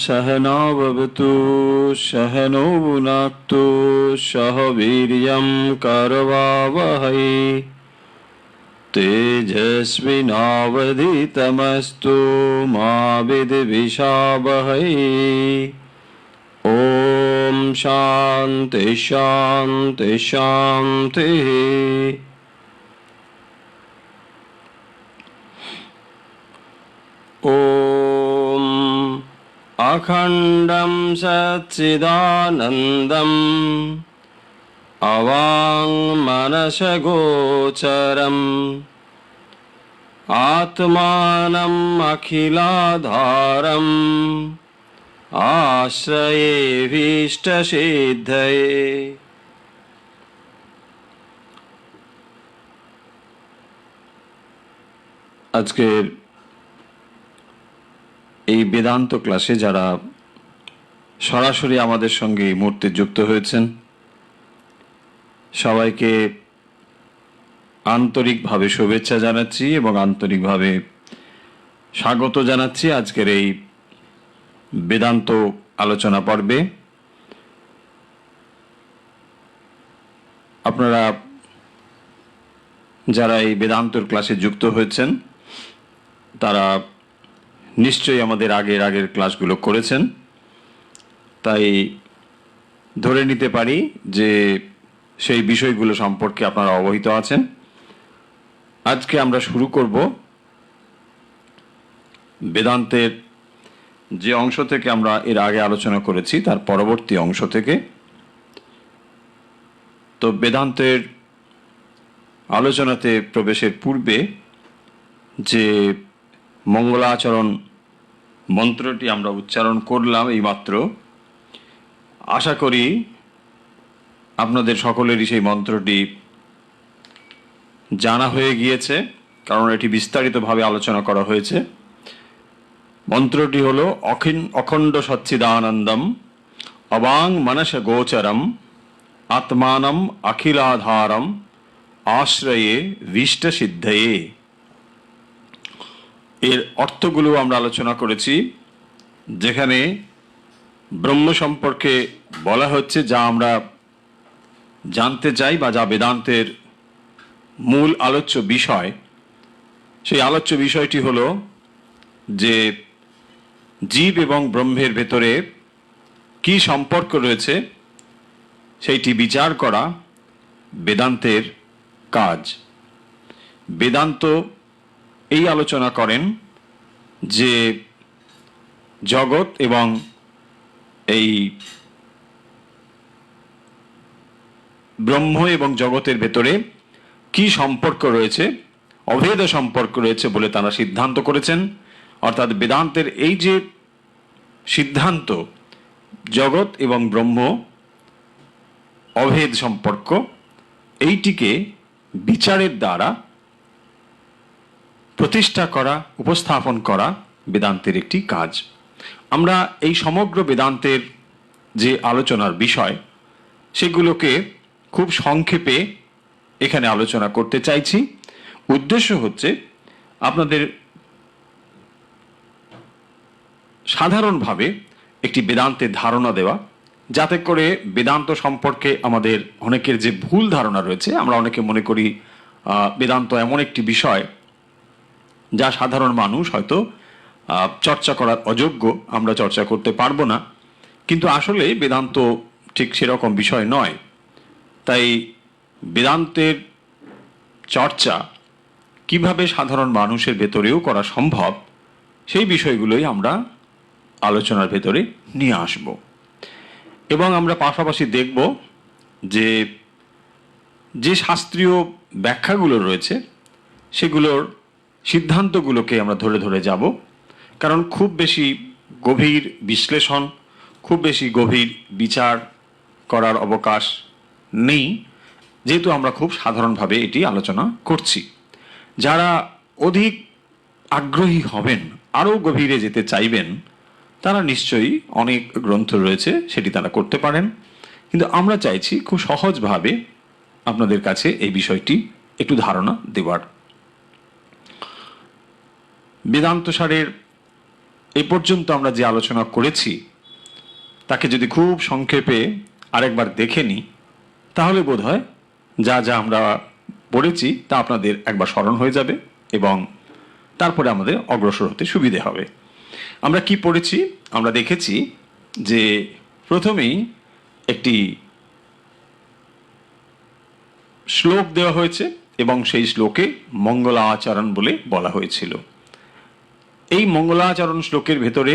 सहना भवतु सहनौ भुनक्तु सह वीर्यं करवावहै तेजस्विनावधीतमस्तु मा विद्विषावहै। ओम शांति शांति शांति। ओम अखंडं सच्चिदानंदम् अवाङ्मनसगोचरम् आत्मानम् अखिलाधारम् आश्रयेऽभीष्टसिद्धये। আজকের এই বেদান্ত ক্লাসে যারা সরাসরি আমাদের সঙ্গে এই মুহূর্তে যুক্ত হয়েছেন সবাইকে আন্তরিকভাবে শুভেচ্ছা জানাচ্ছি এবং আন্তরিকভাবে স্বাগত জানাচ্ছি আজকের এই বেদান্ত আলোচনা পর্বে। আপনারা যারা এই বেদান্তর ক্লাসে যুক্ত হয়েছেন তারা নিশ্চয়ই আমাদের আগের ক্লাসগুলো করেছেন, তাই ধরে নিতে পারি যে সেই বিষয়গুলো সম্পর্কে আপনারা অবহিত আছেন। আজকে আমরা শুরু করব বেদান্তের যে অংশ থেকে আমরা এর আগে আলোচনা করেছি তার পরবর্তী অংশ থেকে। তো বেদান্তের আলোচনাতে প্রবেশের পূর্বে যে মঙ্গলাচরণ মন্ত্রটি আমরা উচ্চারণ করলাম এইমাত্র, আশা করি আপনাদের সকলেরই সেই মন্ত্রটি জানা হয়ে গিয়েছে, কারণ এটি বিস্তারিতভাবে আলোচনা করা হয়েছে। মন্ত্রটি হলো অখণ্ড সচ্চিদানন্দম অবাং মনস গোচরম আত্মানম অখিলাধারম আশ্রয়ে ভীষ্ট সিদ্ধয়ে। এর অর্থগুলো আমরা আলোচনা করেছি, যেখানে ব্রহ্ম সম্পর্কে বলা হচ্ছে যা আমরা জানতে চাই বা যা বেদান্তের মূল আলোচ্য বিষয়। সেই আলোচ্য বিষয়টি হলো যে জীব এবং ব্রহ্মের ভেতরে কি সম্পর্ক রয়েছে সেইটি বিচার করা বেদান্তের কাজ। বেদান্ত এই আলোচনা করেন যে জগৎ এবং এই ব্রহ্ম এবং জগতের ভেতরে কি সম্পর্ক রয়েছে, অভেদ সম্পর্ক রয়েছে বলে তারা সিদ্ধান্ত করেছেন। অর্থাৎ বেদান্তের এই যে সিদ্ধান্ত জগৎ এবং ব্রহ্ম অভেদ সম্পর্ক, এইটিকে বিচারের দ্বারা প্রতিষ্ঠা করা, উপস্থাপন করা বেদান্তের একটি কাজ। আমরা এই সমগ্র বেদান্তের যে আলোচনার বিষয় সেগুলোকে খুব সংক্ষেপে এখানে আলোচনা করতে চাইছি। উদ্দেশ্য হচ্ছে আপনাদের সাধারণভাবে একটি বেদান্তের ধারণা দেওয়া, যাতে করে বেদান্ত সম্পর্কে আমাদের অনেকের যে ভুল ধারণা রয়েছে, আমরা অনেকে মনে করি বেদান্ত এমন একটি বিষয় যা সাধারণ মানুষ হয়তো চর্চা করার অযোগ্য, আমরা চর্চা করতে পারবো না, কিন্তু আসলে বেদান্ত ঠিক সেরকম বিষয় নয়। তাই বেদান্তের চর্চা কিভাবে সাধারণ মানুষের ভেতরেও করা সম্ভব সেই বিষয়গুলোই আমরা আলোচনার ভেতরে নিয়ে আসব এবং আমরা পাশাপাশি দেখব যে যে শাস্ত্রীয় ব্যাখ্যাগুলো রয়েছে সেগুলোর সিদ্ধান্তগুলোকে আমরা ধরে ধরে যাব, কারণ খুব বেশি গভীর বিশ্লেষণ, খুব বেশি গভীর বিচার করার অবকাশ নেই, যেহেতু আমরা খুব সাধারণভাবে এটি আলোচনা করছি। যারা অধিক আগ্রহী হবেন, আরও গভীরে যেতে চাইবেন, তারা নিশ্চয়ই অনেক গ্রন্থ রয়েছে, সেটি তারা করতে পারেন। কিন্তু আমরা চাইছি খুব সহজভাবে আপনাদের কাছে এই বিষয়টি একটু ধারণা দেওয়ার। বেদান্ত সারের এই পর্যন্ত আমরা যে আলোচনা করেছি তাকে যদি খুব সংক্ষেপে আরেকবার দেখে নিই, তাহলে বোধহয় যা যা আমরা পড়েছি তা আপনাদের একবার স্মরণ হয়ে যাবে এবং তারপরে আমাদের অগ্রসর হতে সুবিধে হবে। আমরা কি পড়েছি? আমরা দেখেছি যে প্রথমেই একটি শ্লোক দেওয়া হয়েছে এবং সেই শ্লোকে মঙ্গলাচরণ বলে বলা হয়েছিল। এই মঙ্গলাচরণ শ্লোকের ভেতরে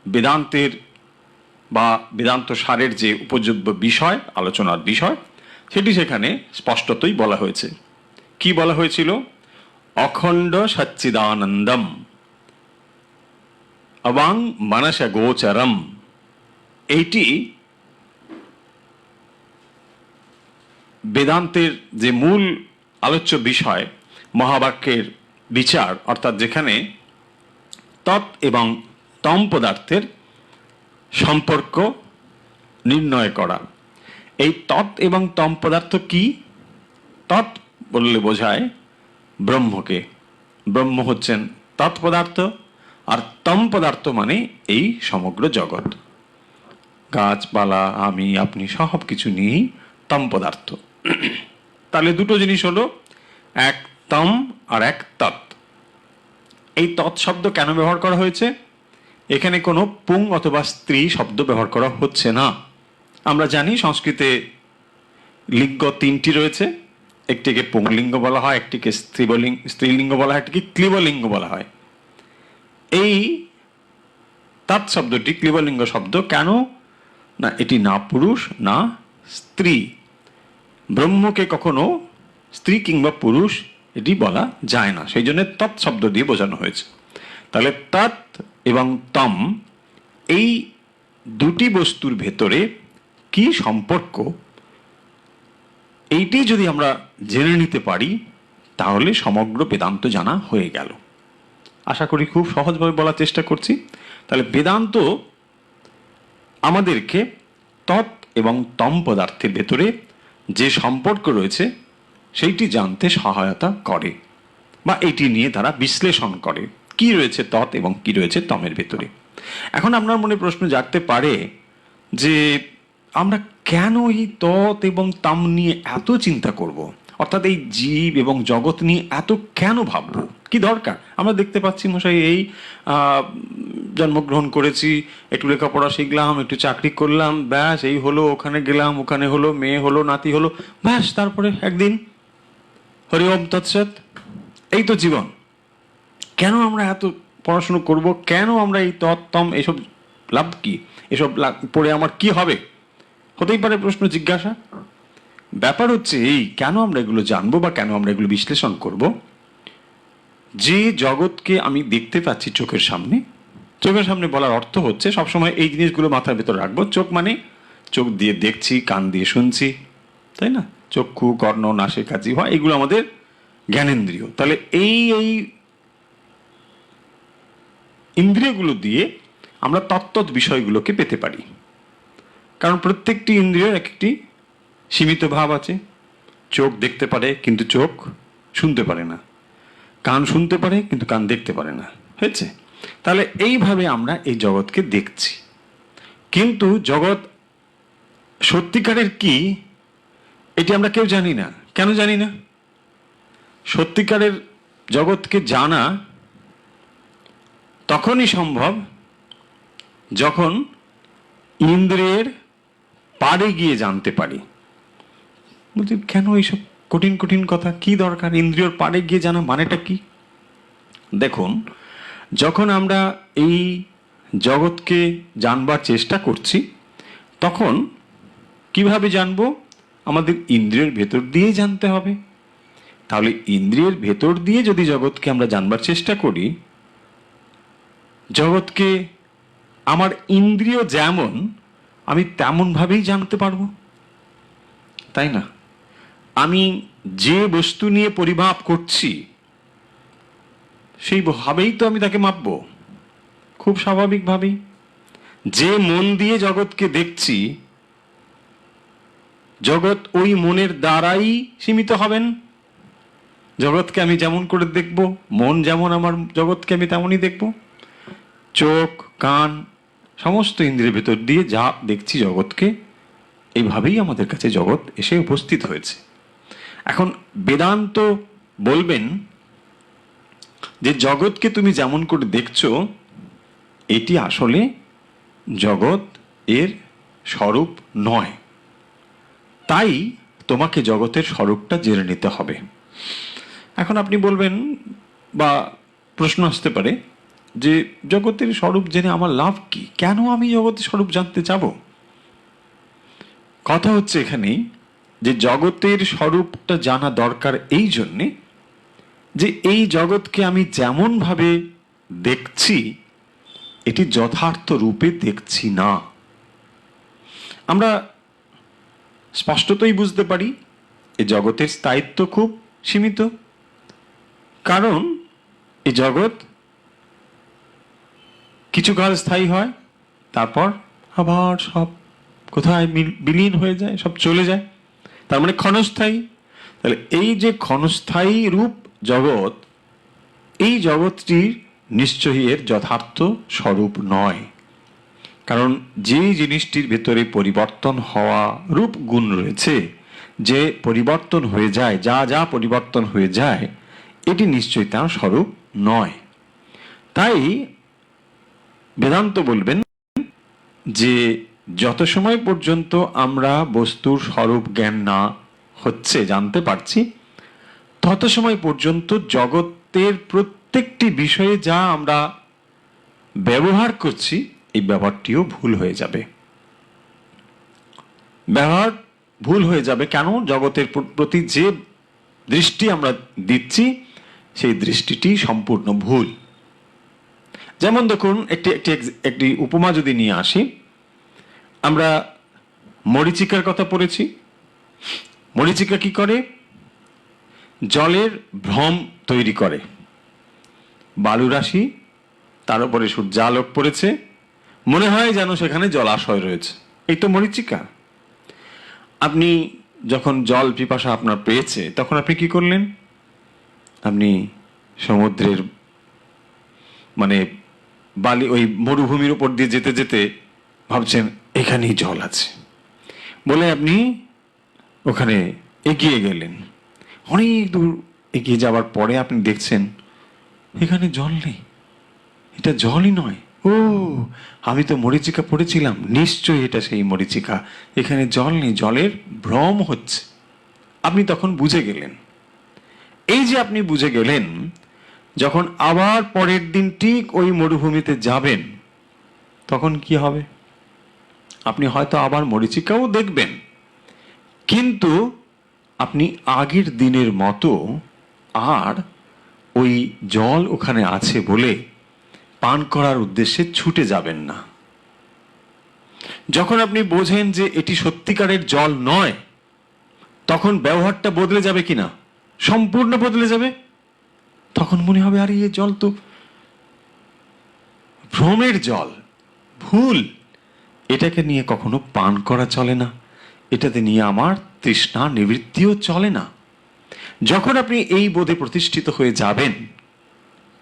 বেদান্তের বা বেদান্ত সারের যে উপযোগ্য বিষয়, আলোচনার বিষয়, সেটি সেখানে স্পষ্টতই বলা হয়েছে। কি বলা হয়েছিল? অখণ্ড সচ্চিদানন্দম অবাং মানস গোচরম। এইটি বেদান্তের যে মূল আলোচ্য বিষয়, মহাবাক্যের বিচার, অর্থাৎ যেখানে তৎ এবং তম পদার্থের সম্পর্ক নির্ণয় করা। এই তৎ এবং তম পদার্থ কি? তৎ বললে বোঝায় ব্রহ্মকে, ব্রহ্ম হচ্ছেন তৎপদার্থ, আর তম পদার্থ মানে এই সমগ্র জগৎ, গাছপালা, আমি, আপনি, সব কিছু নিয়েই তম পদার্থ। তাহলে দুটো জিনিস হলো, এক তম আর এক তৎ। এই তৎ শব্দ কেন ব্যবহার করা হয়েছে? এখানে কোনো পুং অথবা স্ত্রী শব্দ ব্যবহার করা হচ্ছে না। আমরা জানি সংস্কৃতে লিঙ্গ তিনটি রয়েছে, একটিকে পুংলিঙ্গ বলা হয়, একটিকে স্ত্রীলিঙ্গ বলা হয়, একটিকে ক্লীবলিঙ্গ বলা হয়। এই তৎ শব্দটি ক্লীবলিঙ্গ শব্দ। কেন না? এটি না পুরুষ না স্ত্রী। ব্রহ্মকে কখনো স্ত্রী কিংবা পুরুষ এটি বলা যায় না, সেই জন্য তৎ শব্দ দিয়ে বোঝানো হয়েছে। তাহলে তৎ এবং তম, এই দুটি বস্তুর ভেতরে কি সম্পর্ক, এইটি যদি আমরা জেনে নিতে পারি তাহলে সমগ্র বেদান্ত জানা হয়ে গেল। আশা করি খুব সহজভাবে বলার চেষ্টা করছি। তাহলে বেদান্ত আমাদেরকে তৎ এবং তম পদার্থের ভেতরে যে সম্পর্ক রয়েছে সেইটি জানতে সহায়তা করে, বা এটি নিয়ে তারা বিশ্লেষণ করে কি রয়েছে তৎ এবং কি রয়েছে তমের ভেতরে। এখন আপনার মনে প্রশ্ন জাগতে পারে যে আমরা কেন এই তৎ এবং তম নিয়ে এত চিন্তা করব, অর্থাৎ এই জীব এবং জগৎ নিয়ে এত কেন ভাববো, কি দরকার? আমরা দেখতে পাচ্ছি মশাই, এই জন্মগ্রহণ করেছি, একটু লেখাপড়া শিখলাম, একটু চাকরি করলাম, ব্যাস এই হলো, ওখানে গেলাম, ওখানে হলো, মেয়ে হলো, নাতি হলো, ব্যাস তারপরে একদিন হরি ওম তৎসৎ, এই তো জীবন। কেন আমরা এত পড়াশুনো করব? কেন আমরা এই তত্ত্বম, এসব লাভ কি? এসব পড়ে আমার কি হবে? হতেই পারে প্রশ্ন, জিজ্ঞাসা। ব্যাপার হচ্ছে এই, কেন আমরা এগুলো জানবো বা কেন আমরা এগুলো বিশ্লেষণ করব? যে জগৎকে আমি দেখতে পাচ্ছি চোখের সামনে, চোখের সামনে বলার অর্থ হচ্ছে সবসময় এই জিনিসগুলো মাথার ভেতর রাখবো। চোখ মানে চোখ দিয়ে দেখছি, কান দিয়ে শুনছি, তাই না? চক্ষু, কর্ণ, নাসিকা, জিহ্বা, এগুলো আমাদের জ্ঞানেন্দ্রিয়। তাহলে এই ইন্দ্রিয়গুলো দিয়ে আমরা তত্ত্ব বিষয়গুলোকে পেতে পারি, কারণ প্রত্যেকটি ইন্দ্রিয়ের একটি সীমিত ভাব আছে। চোখ দেখতে পারে কিন্তু চোখ শুনতে পারে না, কান শুনতে পারে কিন্তু কান দেখতে পারে না, হয়েছে? তাহলে এইভাবে আমরা এই জগৎকে দেখছি, কিন্তু জগৎ সত্যিকারের কি এটি আমরা কেউ জানি না। কেন জানি না? সত্যিকারের জগৎকে জানা তখনই সম্ভব যখন ইন্দ্রিয়ের পারে গিয়ে জানতে পারি। বলছি কেন এইসব কঠিন কঠিন কথা, কি দরকার ইন্দ্রিয়র পারে গিয়ে জানা, মানেটা কি? দেখুন, যখন আমরা এই জগৎকে জানবার চেষ্টা করছি তখন কিভাবে জানবো? আমাদের ইন্দ্রিয়ের ভেতর দিয়ে জানতে হবে। তাহলে ইন্দ্রিয়ের ভেতর দিয়ে যদি জগৎকে আমরা জানবার চেষ্টা করি, জগৎকে আমার ইন্দ্রিয় যেমন আমি তেমন ভাবেই জানতে পারবো, তাই না? আমি যে বস্তু নিয়ে পরিমাপ করছি সেই ভাবেই তো আমি তাকে মাপবো, খুব স্বাভাবিকভাবেই। যে মন দিয়ে জগৎকে দেখছি, জগৎ ওই মনের দ্বারাই সীমিত হবেন। জগৎকে আমি যেমন করে দেখব, মন যেমন আমার জগৎকে আমি তেমনই দেখব। চোখ, কান, সমস্ত ইন্দ্রিয়ের ভেতর দিয়ে যা দেখছি জগৎকে, এইভাবেই আমাদের কাছে জগৎ এসে উপস্থিত হয়েছে। এখন বেদান্ত বলবেন যে জগৎকে তুমি যেমন করে দেখছো এটি আসলে জগৎ এর স্বরূপ নয়, তাই তোমাকে জগতের স্বরূপটা জেনে নিতে হবে। এখন আপনি বলবেন বা প্রশ্ন আসতে পারে যে জগতের স্বরূপ জেনে আমার লাভ কি, কেন আমি জগতের স্বরূপ জানতে যাব? কথা হচ্ছে এখানেই যে জগতের স্বরূপটা জানা দরকার এই জন্যে যে এই জগৎকে আমি যেমন ভাবে দেখছি এটি যথার্থ রূপে দেখছি না। আমরা স্পষ্টতই বুঝতে পারি এই জগতের স্থায়িত্ব খুব সীমিত, কারণ এই জগৎ কিছুকাল স্থায়ী হয়, তারপর আবার সব কোথায় বিলীন হয়ে যায়, সব চলে যায়, তার মানে ক্ষণস্থায়ী। তাহলে এই যে ক্ষণস্থায়ী রূপ জগৎ, এই জগৎটির নিশ্চয়ই এর যথার্থ স্বরূপ নয়, কারণ যে জিনিসটির ভেতরে পরিবর্তন হওয়া রূপ গুণ রয়েছে, যে পরিবর্তন হয়ে যায়, যা যা পরিবর্তন হয়ে যায়, এটি নিশ্চয়ই তার স্বরূপ নয়। তাই বেদান্ত বলবেন যে যত সময় পর্যন্ত আমরা বস্তুর স্বরূপ জ্ঞান না হচ্ছে, জানতে পারছি, তত সময় পর্যন্ত জগতের প্রত্যেকটি বিষয়ে যা আমরা ব্যবহার করছি এই ব্যবহারটিও ভুল হয়ে যাবে। ব্যবহার ভুল হয়ে যাবে কেন? জগতের প্রতি যে দৃষ্টি আমরা দিচ্ছি সেই দৃষ্টিটি সম্পূর্ণ ভুল। যেমন দেখুন, একটি উপমা যদি নিয়ে আসি, আমরা মরীচিকার কথা পড়েছি। মরীচিকা কি করে? জলের ভ্রম তৈরি করে। বালুরাশি, তার উপরে সূর্যালোক পড়েছে, মনে হয় যেন সেখানে জলাশয় রয়েছে, এই তো মরীচিকা। আপনি যখন জল পিপাসা আপনার পেয়েছে, তখন আপনি কি করলেন? আপনি সমুদ্রের মানে বালি, ওই মরুভূমির উপর দিয়ে যেতে যেতে ভাবছেন এখানেই জল আছে বলে আপনি ওখানে এগিয়ে গেলেন। অনেক দূর এগিয়ে যাওয়ার পরে আপনি দেখছেন এখানে জল নেই, এটা জলই নয়। ও, আমি তো মরীচিকা পড়েছিলাম, নিশ্চয়ই এটা সেই মরীচিকা, এখানে জল নেই, জলের ভ্রম হচ্ছে। আপনি তখন বুঝে গেলেন। এই যে আপনি বুঝে গেলেন, যখন আবার পরের দিন ঠিক ওই মরুভূমিতে যাবেন, তখন কি হবে? আপনি হয়তো আবার মরীচিকাও দেখবেন, কিন্তু আপনি আগের দিনের মতো আর ওই জল ওখানে আছে বলে পান করার উদ্দেশ্যে ছুটে যাবেন না। যখন আপনি বোঝেন যে এটি সত্যিকারের জল নয়, তখন ব্যবহারটা বদলে যাবে কিনা? সম্পূর্ণ বদলে যাবে। তখন মনে হবে আরে এই জল তো ভ্রমের জল, ভুল, এটাকে নিয়ে কখনো পান করা চলে না, এটাতে নিয়ে আমার তৃষ্ণা নিবৃত্তিও চলে না। যখন আপনি এই বোধে প্রতিষ্ঠিত হয়ে যাবেন,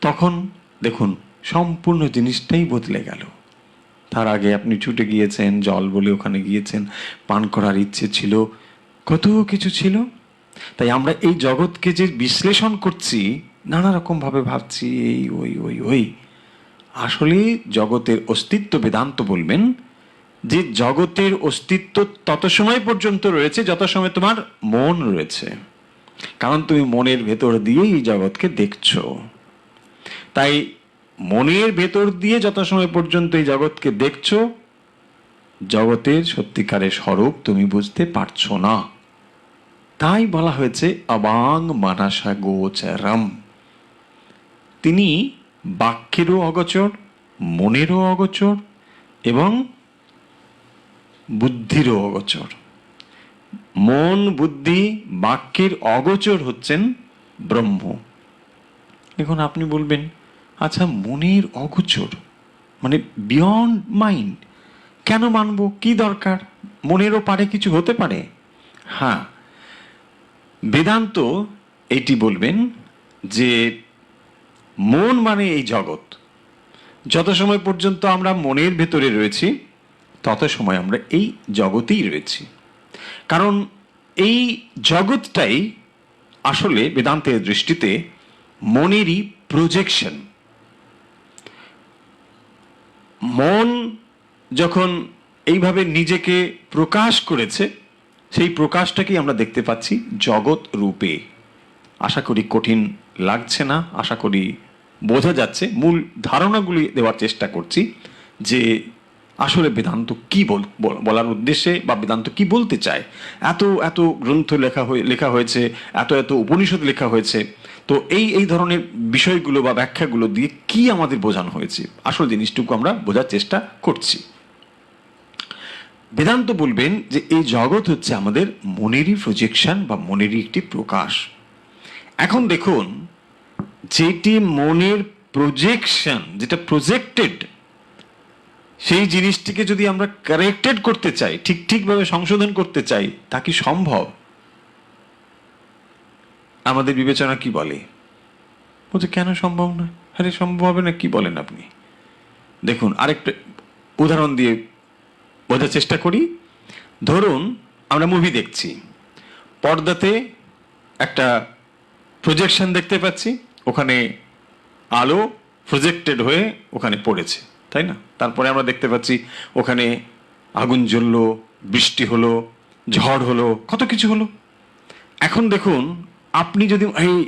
তখন দেখুন সম্পূর্ণ জিনিসটাই বদলে গেল। তার আগে আপনি ছুটে গিয়েছেন, জল বলে ওখানে গিয়েছেন, পান করার ইচ্ছে ছিল, কত কিছু ছিল। তাই আমরা এই জগৎকে যে বিশ্লেষণ করছি, নানা রকম ভাবে ভাবছি এই ওই ওই ওই, আসলে জগতের অস্তিত্ব বেদান্ত বলবেন যে জগতের অস্তিত্ব তত সময় পর্যন্ত রয়েছে যত সময় তোমার মন রয়েছে, কারণ তুমি মনের ভেতর দিয়েই এই জগৎকে দেখছো। তাই মনের ভেতর দিয়ে যত সময় পর্যন্ত এই জগৎকে দেখছো, জগতের সত্যিকারের স্বরূপ তুমি বুঝতে পারছো না। তাই বলা হয়েছে অবাং মানসা গোচরম। তিনি বাক্যেরও অগোচর, মনেরও অগোচর এবং বুদ্ধিরও অগোচর। মন, বুদ্ধি, বাক্যের অগোচর হচ্ছেন ব্রহ্ম। এখন আপনি বলবেন, আচ্ছা মনের অগোচর মানে বিয়ন্ড মাইন্ড, কেন মানবো, কি দরকার, মনেরও পারে কিছু হতে পারে? হ্যাঁ, বেদান্ত এটি বলবেন যে মন মানে এই জগৎ, যত সময় পর্যন্ত আমরা মনের ভেতরে রয়েছি তত সময় আমরা এই জগতেই রয়েছি। কারণ এই জগৎটাই আসলে বেদান্তের দৃষ্টিতে মনেরই প্রজেকশন। মন যখন এইভাবে নিজেকে প্রকাশ করেছে, সেই প্রকাশটাকেই আমরা দেখতে পাচ্ছি জগৎ রূপে। আশা করি কঠিন লাগছে না, আশা করি বোঝা যাচ্ছে। মূল ধারণাগুলি দেওয়ার চেষ্টা করছি যে আসলে বেদান্ত কি বলার উদ্দেশ্যে বা বেদান্ত কি বলতে চায়। এত এত গ্রন্থ লেখা হয়েছে, এত এত উপনিষদ লেখা হয়েছে, তো এই ধরনের বিষয়গুলো বা ব্যাখ্যাগুলো দিয়ে কি আমাদের বোঝানো হয়েছে, আসল জিনিসটুকু আমরা বোঝার চেষ্টা করছি। বেদান্ত বলবেন যে এই জগৎ হচ্ছে আমাদের মনেরই প্রজেকশন বা মনেরই একটি প্রকাশ। এখন দেখুন, যেটি মনের প্রজেকশন, যেটা প্রজেক্টেড, সেই জিনিসটিকে যদি আমরা কারেক্টেড করতে চাই, ঠিকভাবে সংশোধন করতে চাই, তা কি সম্ভব? আমাদের বিবেচনা কি বলে? বলছে কেন সম্ভব না? আরে সম্ভব হবে না, কি বলেন আপনি? দেখুন, আরেকটা উদাহরণ দিয়ে বোঝার চেষ্টা করি। ধরুন আমরা মুভি দেখছি, পর্দাতে একটা প্রজেকশন দেখতে পাচ্ছি, ওখানে আলো প্রজেক্টেড হয়ে ওখানে পড়েছে, তাই না? তারপরে আমরা দেখতে পাচ্ছি ওখানে আগুন জ্বললো, বৃষ্টি হলো, ঝড় হলো, কত কিছু হলো। এখন দেখুন, আপনি যদি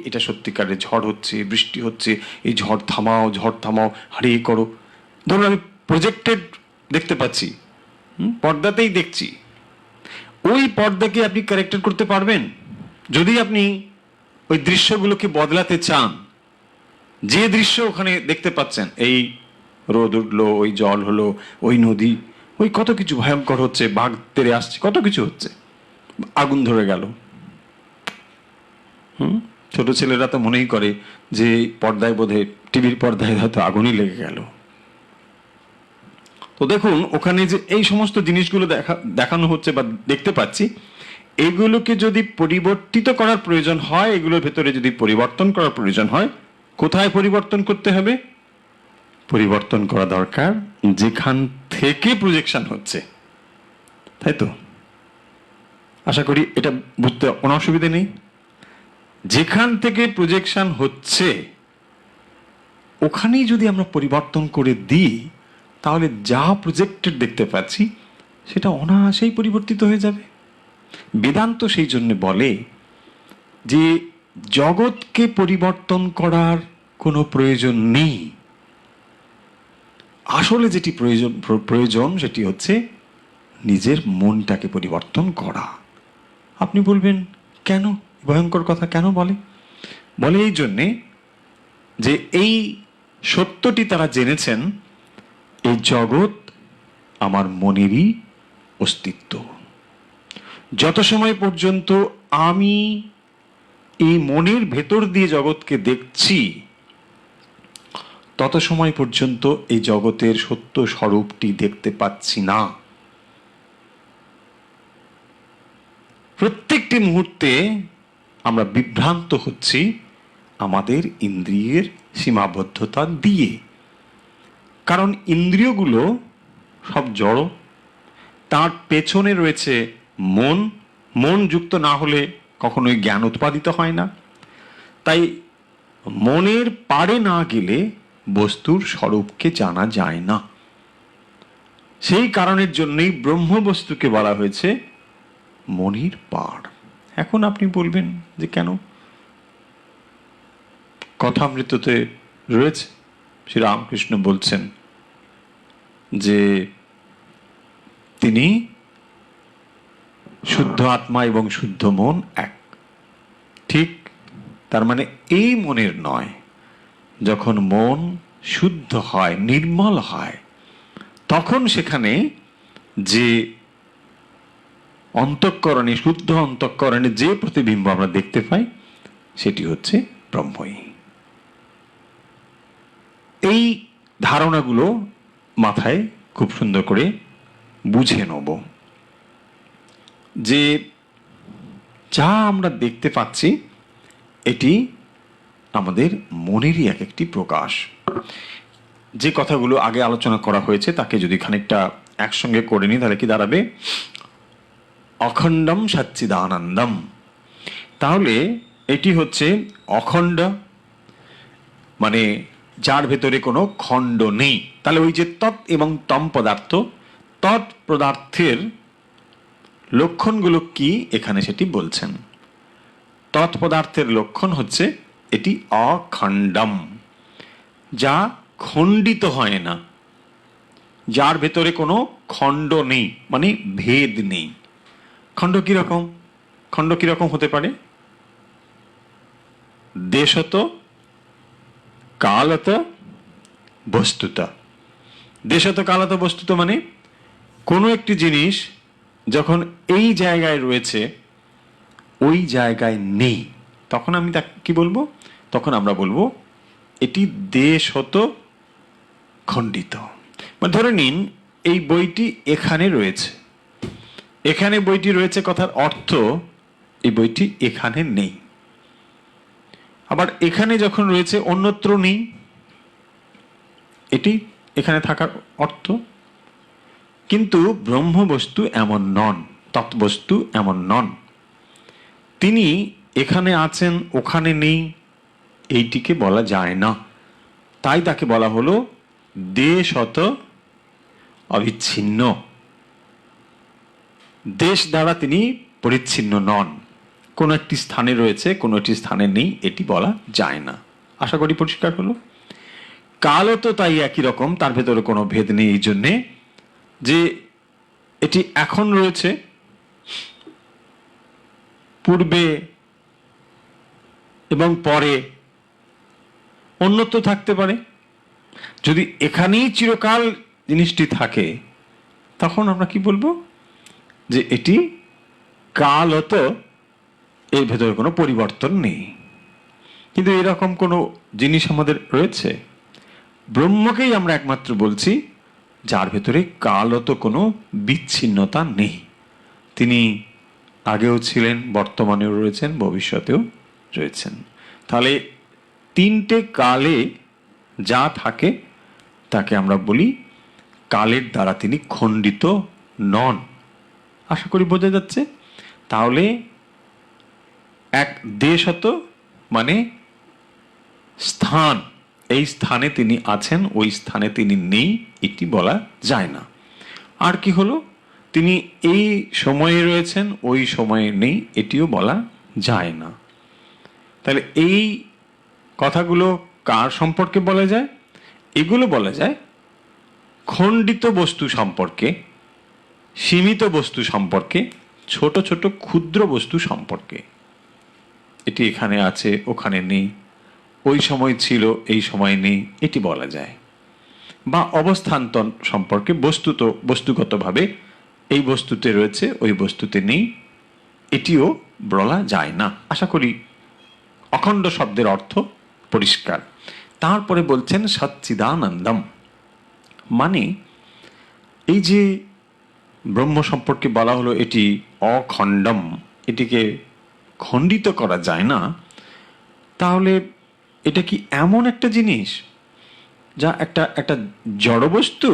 এটা সত্যিকারের ঝড় হচ্ছে, বৃষ্টি হচ্ছে, এই ঝড় থামাও, হারিয়ে করো, ধরুন আমি প্রজেক্টেড দেখতে পাচ্ছি, পর্দাতেই দেখছি, ওই পর্দাকে আপনি কারেক্টেড করতে পারবেন? যদি আপনি ওই দৃশ্যগুলোকে বদলাতে চান, যে দৃশ্য ওখানে দেখতে পাচ্ছেন, এই রোদ উঠলো, ওই জল হলো, ওই নদী, ওই কত কিছু ভয়ঙ্কর হচ্ছে, বাঘ তেড়ে আসছে, কত কিছু হচ্ছে, আগুন ধরে গেল, ছোট ছেলেরা তো মনেই করে যে পর্দায় বোধহয়, টিভির পর্দায় হয়তো আগুনই লেগে গেল। তো দেখুন, ওখানে যে এই সমস্ত জিনিসগুলো দেখানো হচ্ছে বা দেখতে পাচ্ছি, এগুলোকে যদি পরিবর্তিত করার প্রয়োজন হয়, এগুলোর ভেতরে যদি পরিবর্তন করার প্রয়োজন হয়, কোথায় পরিবর্তন করতে হবে? পরিবর্তন করা দরকার যেখান থেকে প্রজেকশন হচ্ছে, তাই তো? আশা করি এটা বুঝতে কোনো অসুবিধা নেই। যেখান থেকে প্রজেকশন হচ্ছে ওখানেই যদি আমরা পরিবর্তন করে দিই, তাহলে যা প্রজেক্টেড দেখতে পাচ্ছি সেটা অনায়াসেই পরিবর্তিত হয়ে যাবে। বেদান্ত সেই জন্য বলে যে জগৎকে পরিবর্তন করার কোনো প্রয়োজন নেই। আসলে যেটি প্রয়োজন সেটি হচ্ছে নিজের মনটাকে পরিবর্তন করা। আপনি বলবেন কেন ভয়ঙ্কর কথা কেন বলে? এই জন্যে যে এই সত্যটি তারা জেনেছেন, এই জগৎ আমার মনেরই অস্তিত্ব। যত সময় পর্যন্ত আমি এই মনের ভেতর দিয়ে জগৎকে দেখছি, তত সময় পর্যন্ত এই জগতের সত্য স্বরূপটি দেখতে পাচ্ছি না। প্রত্যেকটি মুহূর্তে আমরা বিভ্রান্ত হচ্ছি আমাদের ইন্দ্রিয়ের সীমাবদ্ধতা দিয়ে। কারণ ইন্দ্রিয়গুলো সব জড়, তার পেছনে রয়েছে মন। মন যুক্ত না হলে কখনোই জ্ঞান উৎপাদিত হয় না। তাই মনের পারে না গেলে বস্তুর স্বরূপকে জানা যায় না। সেই কারণের জন্যই ব্রহ্মবস্তুকে বলা হয়েছে মনির পার। এখন আপনি বলবেন যে কেন? কথামৃততে রয়েছে, শ্রী রামকৃষ্ণ বলছেন যে তিনি শুদ্ধ আত্মা এবং শুদ্ধ মন এক। ঠিক, তার মানে এই মনের নয়, যখন মন শুদ্ধ হয়, নির্মল হয়, তখন সেখানে যে অন্তঃকরণে, শুদ্ধ অন্তঃকরণে যে প্রতিবিম্ব আমরা দেখতে পাই, সেটি হচ্ছে ব্রহ্মই। এই ধারণাগুলো মাথায় খুব সুন্দর করে বুঝে নেব যে যা আমরা দেখতে পাচ্ছি এটি আমাদের মনেরই এক একটি প্রকাশ। যে কথাগুলো আগে আলোচনা করা হয়েছে তাকে যদি খানিকটা একসঙ্গে করে নিই তাহলে কি দাঁড়াবে? অখণ্ডম সচ্চিদানন্দম। তাহলে এটি হচ্ছে অখণ্ড, মানে যার ভেতরে কোনো খণ্ড নেই। তাহলে ওই যে তৎ এবং তম পদার্থ, তৎ পদার্থের লক্ষণগুলো কি এখানে সেটি বলছেন। তৎপদার্থের লক্ষণ হচ্ছে এটি অখণ্ডম, যা খণ্ডিত হয় না, যার ভেতরে কোনো খণ্ড নেই, মানে ভেদ নেই। খণ্ড কিরকম? খণ্ড কিরকম হতে পারে? দেশত, কালত, বস্তুত। দেশত কালত বস্তুত মানে কোনো একটি জিনিস যখন এই জায়গায় রয়েছে ওই জায়গায় নেই, তখন আমি তাকে কি বলবো? তখন আমরা বলবো এটি দেশত খণ্ডিত। মানে ধরে নিন এই বইটি এখানে রয়েছে, এখানে বইটি রয়েছে, কথার অর্থ এই বইটি এখানে নেই। আবার এখানে যখন রয়েছে অন্যত্র নেই, এটি এখানে থাকার অর্থ। কিন্তু ব্রহ্মবস্তু এমন নন, তৎবস্তু এমন নন। তিনি এখানে আছেন ওখানে নেই, এইটিকে বলা যায় না। তাই তাকে বলা হলো দেশত অবিচ্ছিন্ন। দেশ দ্বারা তিনি পরিচ্ছিন্ন নন। কোন একটি স্থানে রয়েছে, কোনো একটি স্থানে নেই, এটি বলা যায় না। আশা করি পরিষ্কার হলো। কালও তো তাই একই রকম, তার ভেতরে কোনো ভেদ নেই এই জন্যে যে এটি এখন রয়েছে, পূর্বে এবং পরে অন্যত্র থাকতে পারে। যদি এখানেই চিরকাল জিনিসটি থাকে তখন আমরা কি বলবো? যে এটি কালত, এর ভেতরে কোনো পরিবর্তন নেই। কিন্তু এরকম কোনো জিনিস আমাদের রয়েছে? ব্রহ্মকেই আমরা একমাত্র বলছি যার ভেতরে কালত কোনো বিচ্ছিন্নতা নেই। তিনি আগেও ছিলেন, বর্তমানেও রয়েছেন, ভবিষ্যতেও রয়েছেন। তাহলে তিনটে কালে যা থাকে তাকে আমরা বলি কালের দ্বারা তিনি খণ্ডিত নন। আশা করি বোঝা যাচ্ছে। তাহলে এক দেশত মানে স্থান, এই স্থানে তিনি আছেন, ওই স্থানে তিনি নেই, এটি বলা যায় না। আর কি হলো? তিনি এই সময়ে রয়েছেন, ওই সময়ে নেই, এটিও বলা যায় না। তাহলে এই কথাগুলো কার সম্পর্কে বলা যায়? এগুলো বলা যায় খণ্ডিত বস্তু সম্পর্কে, সীমিত বস্তু সম্পর্কে, ছোট ছোট ক্ষুদ্র বস্তু সম্পর্কে। এটি এখানে আছে ওখানে নেই, ওই সময় ছিল এই সময় নেই, এটি বলা যায়। বা অবস্থান্তর সম্পর্কে, বস্তুগতভাবে এই বস্তুতে রয়েছে ওই বস্তুতে নেই, এটিও বলা যায় না। আশা করি অখণ্ড শব্দের অর্থ পরিষ্কার। তারপরে বলছেন সচ্চিদানন্দম, মানে এই যে ব্রহ্ম সম্পর্কে বলা হলো এটি অখণ্ডম, এটিকে খণ্ডিত করা যায় না, তাহলে এটা কি এমন একটা জিনিস যা একটা একটা জড় বস্তু?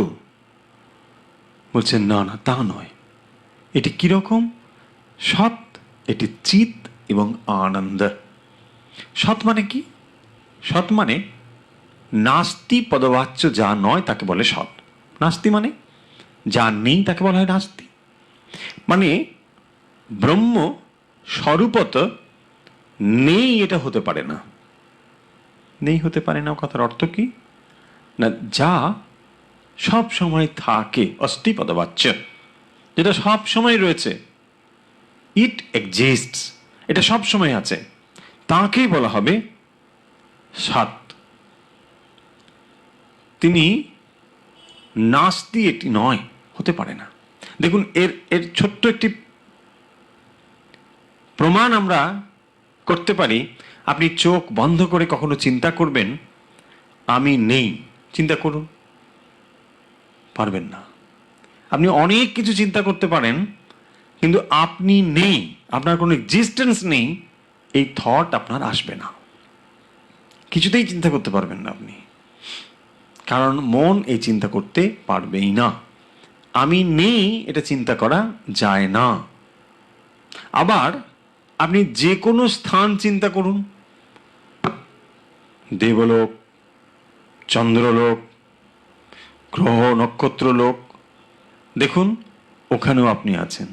বলছেন না না, তা নয়। এটি কিরকম? সৎ, এটি চিৎ এবং আনন্দ। সৎ মানে কি? সৎ মানে নাস্তি পদবাচ্য যা নয় তাকে বলে সৎ। নাস্তি মানে যা নেই তাকে বলা হয় নাস্তি। মানে ব্রহ্ম স্বরূপত নেই, এটা হতে পারে না। নেই হতে পারে না কথার অর্থ কি? না, যা সব সময় থাকে, অস্তি পদবাচ্য, যেটা সব সময় রয়েছে, ইট এক্সিস্টস, এটা সব সময় আছে, তাকেই বলা হবে সৎ। তিনি নাস্তি, এটি নয়, হতে পারে না। দেখুন এর এর ছোট্ট একটি প্রমাণ আমরা করতে পারি। আপনি চোখ বন্ধ করে কখনো চিন্তা করবেন আমি নেই, চিন্তা করুন, পারবেন না। আপনি অনেক কিছু চিন্তা করতে পারেন, কিন্তু আপনি নেই, আপনার কোনো এক্সিস্টেন্স নেই, এই থট আপনার আসবে না, কিছুতেই চিন্তা করতে পারবেন না আপনি। কারণ মন এই চিন্তা করতে পারবেই না। আমি নেই এটা চিন্তা করা যায় না। আবার আপনি যে কোনো স্থান চিন্তা করুন, দেবলোক, চন্দ্রলোক, গ্রহ নক্ষত্রলোক, দেখুন ওখানেও আপনি আছেন।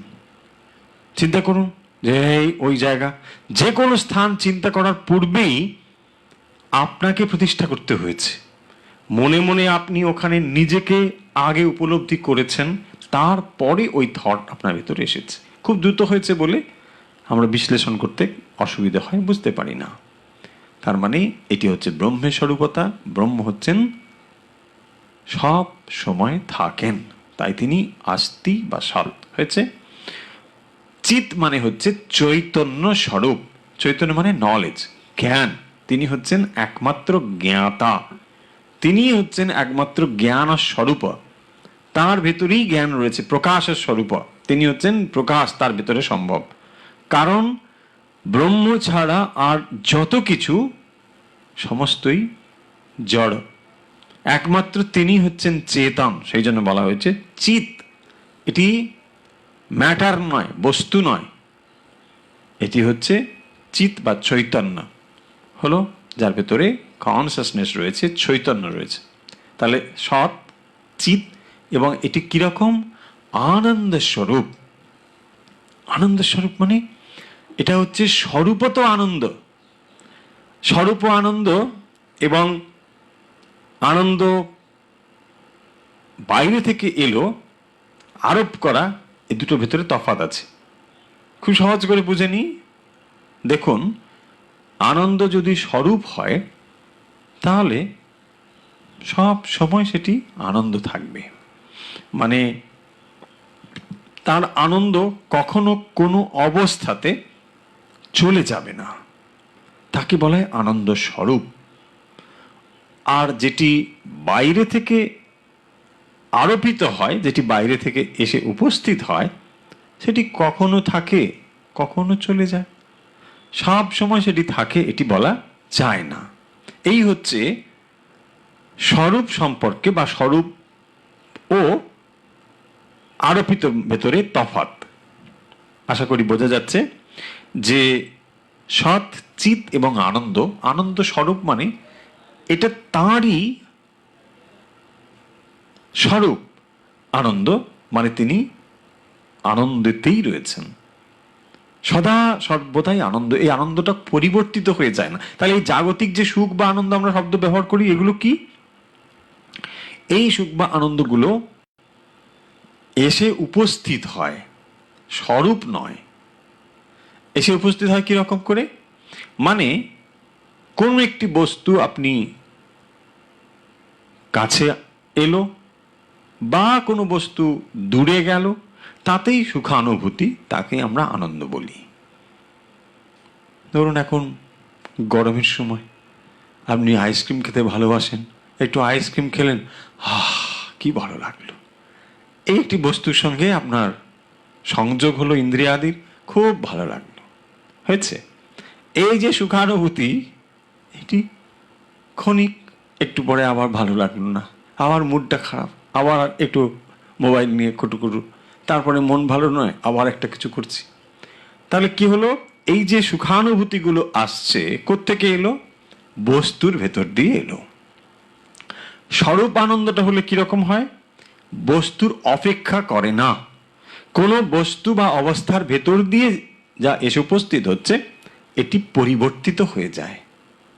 চিন্তা করুন যে ওই জায়গা, যে কোনো স্থান চিন্তা করার পূর্বেই আপনাকে প্রতিষ্ঠা করতে হয়েছে। মনে মনে আপনি ওখানে নিজেকে আগে উপলব্ধি করেছেন, তারপরে ওই থট আপনার ভেতরে এসেছে। খুব দ্রুত হয়েছে বলে আমরা বিশ্লেষণ করতে অসুবিধা হয়, বুঝতে পারি না। তার মানে এটি হচ্ছে ব্রহ্মের স্বরূপতা। ব্রহ্ম হচ্ছেন সব সময় থাকেন, তাই তিনি আস্তি বা সৎ হয়েছে। চিত মানে হচ্ছে চৈতন্য স্বরূপ। চৈতন্য মানে নলেজ, জ্ঞান। তিনি হচ্ছেন একমাত্র জ্ঞাতা, তিনি হচ্ছেন একমাত্র জ্ঞান স্বরূপ। তার ভেতরেই জ্ঞান রয়েছে, প্রকাশের স্বরূপ। তিনি হচ্ছেন প্রকাশ, তার ভেতরে সম্ভব। কারণ ব্রহ্ম ছাড়া আর যত কিছু সমস্তই জড়, একমাত্র তিনি হচ্ছেন চেতন। সেই জন্য বলা হয়েছে চিত। এটি ম্যাটার নয়, বস্তু নয়, এটি হচ্ছে চিত বা চৈতন্য হলো, যার ভেতরে কনসাসনেস রয়েছে, চৈতন্য রয়েছে। তাহলে সৎ, চিত, এবং এটি কিরকম? আনন্দ স্বরূপ। আনন্দ স্বরূপ মানে এটা হচ্ছে স্বরূপত আনন্দ। স্বরূপ আনন্দ এবং আনন্দ বাইরে থেকে এলো আরোপ করা, এই দুটোর ভেতরে তফাৎ আছে। খুব সহজ করে বুঝে নিই। দেখুন, আনন্দ যদি স্বরূপ হয় তাহলে সব সময় সেটি আনন্দ থাকবে। মানে তার আনন্দ কখনো কোনো অবস্থাতে চলে যাবে না, তাকে বলা হয় আনন্দ স্বরূপ। আর যেটি বাইরে থেকে আরোপিত হয়, যেটি বাইরে থেকে এসে উপস্থিত হয়, সেটি কখনো থাকে, কখনো চলে যায়, সব সময় সেটি থাকে, এটি বলা যায় না। এই হচ্ছে স্বরূপ সম্পর্কে বা স্বরূপ ও আরোপিত ভেতরে তফাৎ। আশা করি বোঝা যাচ্ছে যে সৎ, চিত এবং আনন্দ, আনন্দ স্বরূপ মানে এটা তাঁরই স্বরূপ। আনন্দ মানে তিনি আনন্দেতেই রয়েছেন, সদা সর্বদাই আনন্দ। এই আনন্দটা পরিবর্তিত হয়ে যায় না। তাহলে এই জাগতিক যে সুখ বা আনন্দ আমরা শব্দ ব্যবহার করি, এগুলো কি? এই সুখ বা আনন্দগুলো এসে উপস্থিত হয়, স্বরূপ নয়। এসে উপস্থিত হয় কিরকম করে? মানে কোন একটি বস্তু আপনি কাছে এলো বা কোনো বস্তু দূরে গেল, তাতেই সুখানুভূতি, তাকে আমরা আনন্দ বলি। ধরুন এখন গরমের সময় আপনি আইসক্রিম খেতে ভালোবাসেন, একটু আইসক্রিম খেলেন, কি ভালো লাগলো। এই একটি বস্তুর সঙ্গে আপনার সংযোগ হলো ইন্দ্রিয়াদির, খুব ভালো লাগলো, হয়েছে। এই যে সুখানুভূতি, এটি ক্ষণিক, একটু পরে আবার ভালো লাগলো না, আবার মুডটা খারাপ, আবার একটু মোবাইল নিয়ে কুটুকুটু, তারপরে মন ভালো নয়, আবার একটা কিছু করছি। তাহলে কি হলো? এই যে সুখানুভূতিগুলো আসছে, কোত্থেকে এলো? বস্তুর ভেতর দিয়ে এলো। স্বরূপ আনন্দটা হলে কিরকম হয়? বস্তুর অপেক্ষা করে না, কোনো বস্তু বা অবস্থার ভেতর দিয়ে যা এসে উপস্থিত হচ্ছে, এটি পরিবর্তিত হয়ে যায়।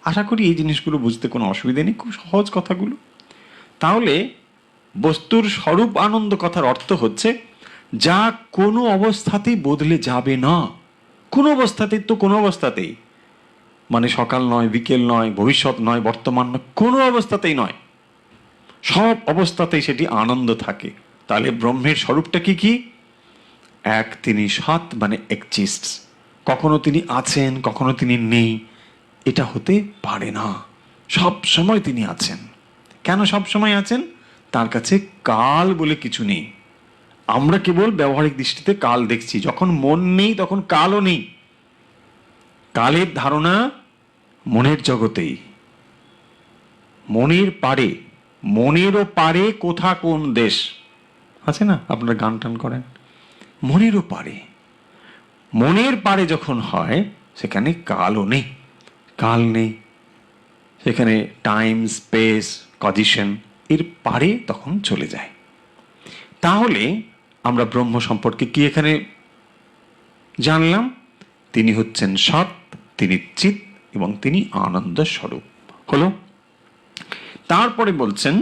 আশা করি এই জিনিসগুলো বুঝতে কোনো অসুবিধা নেই, খুব সহজ কথাগুলো। তাহলে বস্তুর স্বরূপ আনন্দ কথার অর্থ হচ্ছে যা কোনো অবস্থাতেই বদলে যাবে না। কোনো অবস্থাতেই, তো কোনো অবস্থাতেই, মানে সকাল নয়, বিকেল নয়, ভবিষ্যৎ নয়, বর্তমান নয়, কোনো অবস্থাতেই নয়, সব অবস্থাতেই সেটি আনন্দ থাকে। তাহলে ব্রহ্মের স্বরূপটা কি কি? এক, তিনি সৎ, মানে এক্সিস্টস। কখনো তিনি আছেন, কখনো তিনি নেই, এটা হতে পারে না। সব সময় তিনি আছেন। কেন সব সময় আছেন? তার কাছে কাল বলে কিছু নেই। আমরা কেবল ব্যবহারিক দৃষ্টিতে কাল দেখছি। যখন মন নেই তখন কালও নেই। কালের ধারণা মনের জগতেই, মনের পারে মনেরও পারে কোথা কোন দেশ আছে না, আপনারা গান টান করেন, মনেরও পারে। মনের পারে যখন হয় সেখানে কালও নেই, কাল নেই, সেখানে টাইম স্পেস কজিশন এর পারে তখন চলে যায়। তাহলে আমরা ব্রহ্ম সম্পর্কে কি এখানে জানলাম? তিনি হচ্ছেন সৎ, তিনি চিৎ এবং তিনি আনন্দ স্বরূপ হলো। তারপরে বলছেন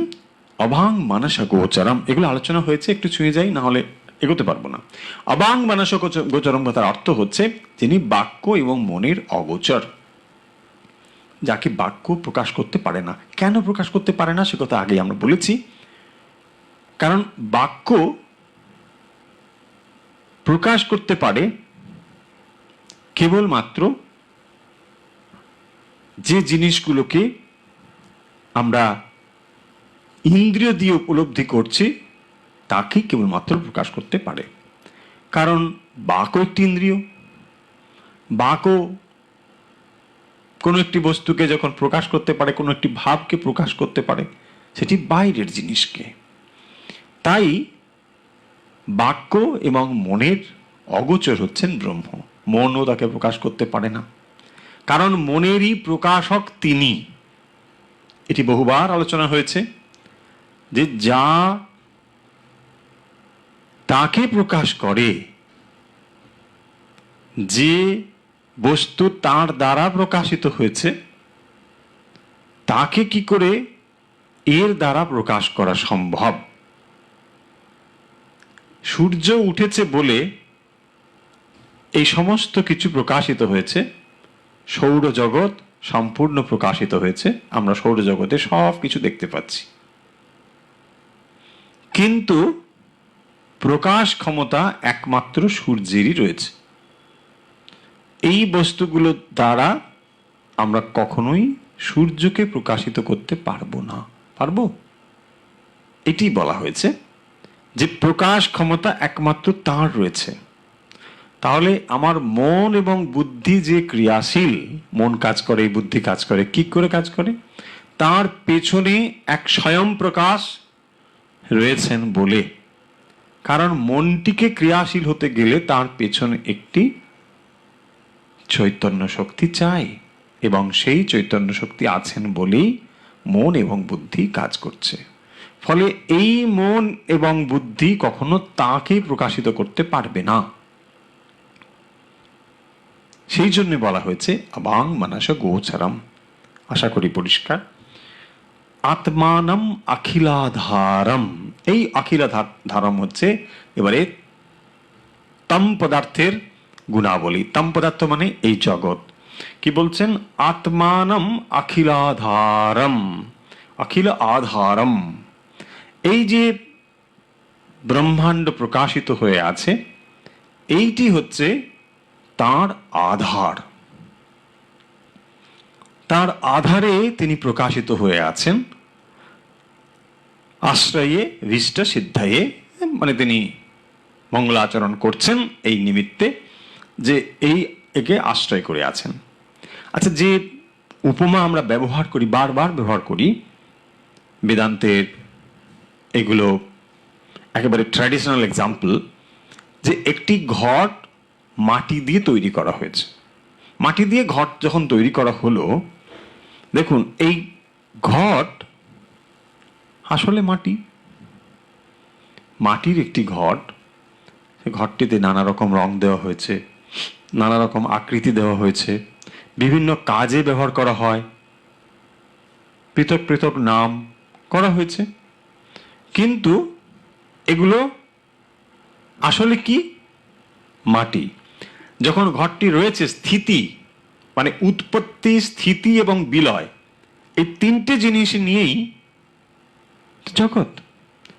অবাং মানস গোচরম, এগুলো আলোচনা হয়েছে, একটু ছুঁয়ে যাই, না হলে এগোতে পারবো না। অবাং মানস গোচরম কথার অর্থ হচ্ছে যিনি বাক্য এবং মনের অগোচর, যাকে বাক্য প্রকাশ করতে পারে না। কেন প্রকাশ করতে পারে না সে কথা আগে আমরা বলেছি। কারণ বাক্য প্রকাশ করতে পারে কেবলমাত্র যে জিনিসগুলোকে আমরা ইন্দ্রিয় দিয়ে উপলব্ধি করছি তাকেই কেবলমাত্র প্রকাশ করতে পারে। কারণ বাকও একটি ইন্দ্রিয়, বাকও কোনো একটি বস্তুকে যখন প্রকাশ করতে পারে, কোনো একটি ভাবকে প্রকাশ করতে পারে, সেটি বাইরের জিনিসকে। তাই বাক্য এবং মনের অগোচর হচ্ছেন ব্রহ্ম। মনও তাকে প্রকাশ করতে পারে না, কারণ মনেরই প্রকাশক তিনি। এটি বহুবার আলোচনা হয়েছে যে যা তাকে প্রকাশ করে, যে বস্তু তার দ্বারা প্রকাশিত হয়েছে, তাকে কি করে এর দ্বারা প্রকাশ করা সম্ভব? সূর্য উঠেছে বলে এই সমস্ত কিছু প্রকাশিত হয়েছে, সৌরজগৎ সম্পূর্ণ প্রকাশিত হয়েছে, আমরা সৌরজগতে সব কিছু দেখতে পাচ্ছি। কিন্তু প্রকাশ ক্ষমতা একমাত্র সূর্যেরই রয়েছে। এই বস্তুগুলো দ্বারা আমরা কখনোই সূর্যকে প্রকাশিত করতে পারবো না। পারবো? এটি বলা হয়েছে যে প্রকাশ ক্ষমতা একমাত্র তার রয়েছে। তাহলে আমার মন এবং বুদ্ধি যে ক্রিয়াশীল, মন কাজ করে, বুদ্ধি কাজ করে, কি করে কাজ করে? তার পেছনে এক স্বয়ং প্রকাশ রয়েছেন বলে। কারণ মনটিকে ক্রিয়াশীল হতে গেলে তার পেছনে একটি চৈতন্য শক্তি চাই, এবং সেই চৈতন্য শক্তি আছেন বলেই মন এবং বুদ্ধি কাজ করছে। ফলে এই মন এবং বুদ্ধি কখনো তাকে প্রকাশিত করতে পারবে না। সেই জন্য বলা হয়েছে অবাং মানস গোচরম। আশা করি পরিষ্কার। আত্মানম অখিলাধারম, এই অখিলাধারম হচ্ছে এবারে তম পদার্থের গুণাবলী। তম পদার্থ মানে এই জগৎ। কি বলছেন? আত্মানম অখিলাধারম, অখিল আধারম। এই যে ব্রহ্মাণ্ড প্রকাশিত হয়ে আছে, এইটি হচ্ছে তার আধার। তার আধারে তিনি প্রকাশিত হয়ে আছেন। আশ্রয়ে ভিষ্ট সিদ্ধায়ে, মানে তিনি মঙ্গলাচরণ করছেন এই নিমিত্তে যে এই একে আশ্রয় করে আছেন। আচ্ছা, যে উপমা আমরা ব্যবহার করি, বারবার ব্যবহার করি বেদান্তের, এগুলো একেবারে ট্র্যাডিশনাল এক্সাম্পল, যে একটি ঘট মাটি দিয়ে তৈরি করা হয়েছে। মাটি দিয়ে ঘট যখন তৈরি করা হলো, দেখুন এই ঘট আসলে মাটির একটি ঘট। ঘরটিতে নানা রকম রং দেওয়া হয়েছে, নানা রকম আকৃতি দেওয়া হয়েছে, বিভিন্ন কাজে ব্যবহার করা হয়, পৃথক পৃথক নাম করা হয়েছে। কিন্তু এগুলো আসলে কি? মাটি। যখন ঘরটি রয়েছে, স্থিতি মানে উৎপত্তি, স্থিতি এবং বিলয়, এই তিনটে জিনিস নিয়েই জগৎ।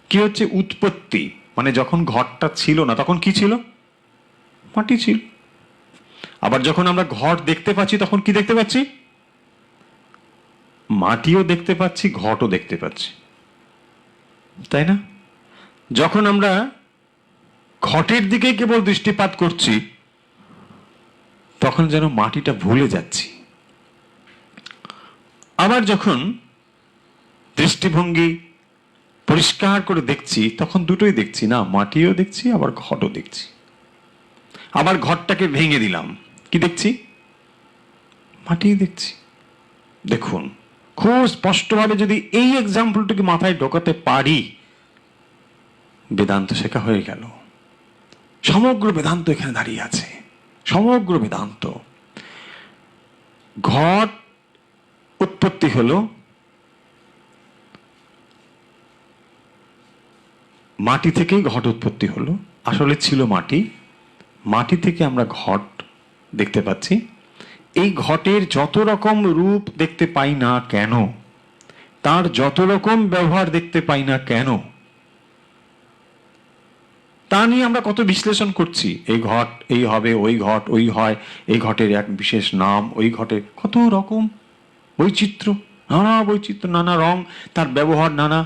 কি হচ্ছে উৎপত্তি? মানে যখন ঘরটা ছিল না তখন কি ছিল? মাটি ছিল। আবার যখন আমরা ঘর দেখতে পাচ্ছি তখন কি দেখতে পাচ্ছি? মাটিও দেখতে পাচ্ছি, ঘটও দেখতে পাচ্ছি, তাই না? যখন আমরা ঘটের দিকে কেবল দৃষ্টিপাত করছি তখন যেন মাটিটা ভুলে যাচ্ছি। আবার যখন দৃষ্টিভঙ্গি পরিষ্কার করে দেখছি, তখন দুটোই দেখছি, না মাটিও দেখছি আবার ঘটও দেখছি। আবার ঘরটাকে ভেঙে দিলাম, কি দেখছি? মাটি দেখছি। দেখুন, খুব স্পষ্টভাবে যদি এই এক্সাম্পলটাকে মাথায় ঢোকাতে পারি, বেদান্ত শেখা হয়ে গেল। সমগ্র বেদান্ত এখানে দাঁড়িয়ে আছে, সমগ্র বেদান্ত। ঘট উৎপত্তি হলো মাটি থেকেই, ঘট উৎপত্তি হলো, আসলে ছিল মাটি, মাটি থেকে আমরা ঘট দেখতে পাচ্ছি। এই ঘটের যত রকম রূপ দেখতে পাই না কেন, তার যত রকম ব্যবহার দেখতে পাই না কেন, তা নিয়ে আমরা কত বিশ্লেষণ করছি। এই ঘট এই হবে, ওই ঘট ওই হয়, এই ঘটের এক বিশেষ নাম, ওই ঘটের কত রকম বৈচিত্র্য, নানা বৈচিত্র্য, নানা রং, তার ব্যবহার নানা।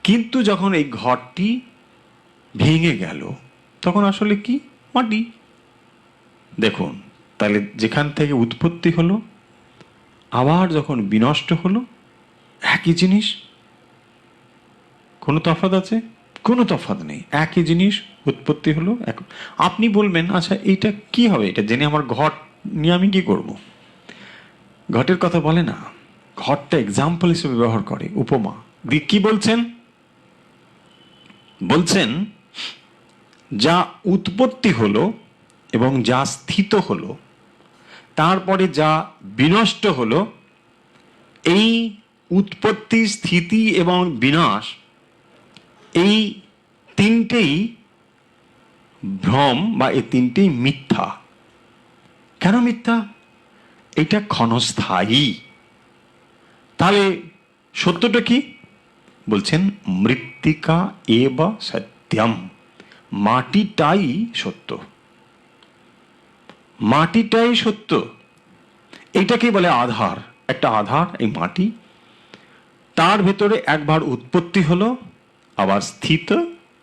কিন্তু যখন এই ঘরটি ভেঙে গেল, তখন আসলে কি? মাটি। দেখুন, তাহলে যেখান থেকে উৎপত্তি হলো, আবার যখন বিনষ্ট হলো, একই জিনিস। কোনো তফাৎ আছে? কোনো তফাৎ নেই, একই জিনিস। উৎপত্তি হলো এক। আপনি বলবেন, আচ্ছা এইটা কি হবে, এটা জেনে আমার ঘট নিয়ে আমি কি করব? ঘটের কথা বলে না, ঘটটা এক্সাম্পল হিসেবে ব্যবহার করে, উপমা। কি বলছেন? বলছেন যা উৎপত্তি হলো এবং যা স্থিত হলো, তারপরে যা বিনষ্ট হলো, এই উৎপত্তি, স্থিতি এবং বিনাশ, এই তিনটেই ভ্রম বা এই তিনটেই মিথ্যা। কেন মিথ্যা? এটা ক্ষণস্থায়ী। তাহলে সত্যটা কি? বলছেন মৃত্তিকা এব সত্যম, মাটিটাই সত্য, মাটিটাই সত্য। এইটাকে বলে আধার, একটা আধার, এই মাটি। তার ভেতরে একবার উৎপত্তি হলো, আবার স্থিত,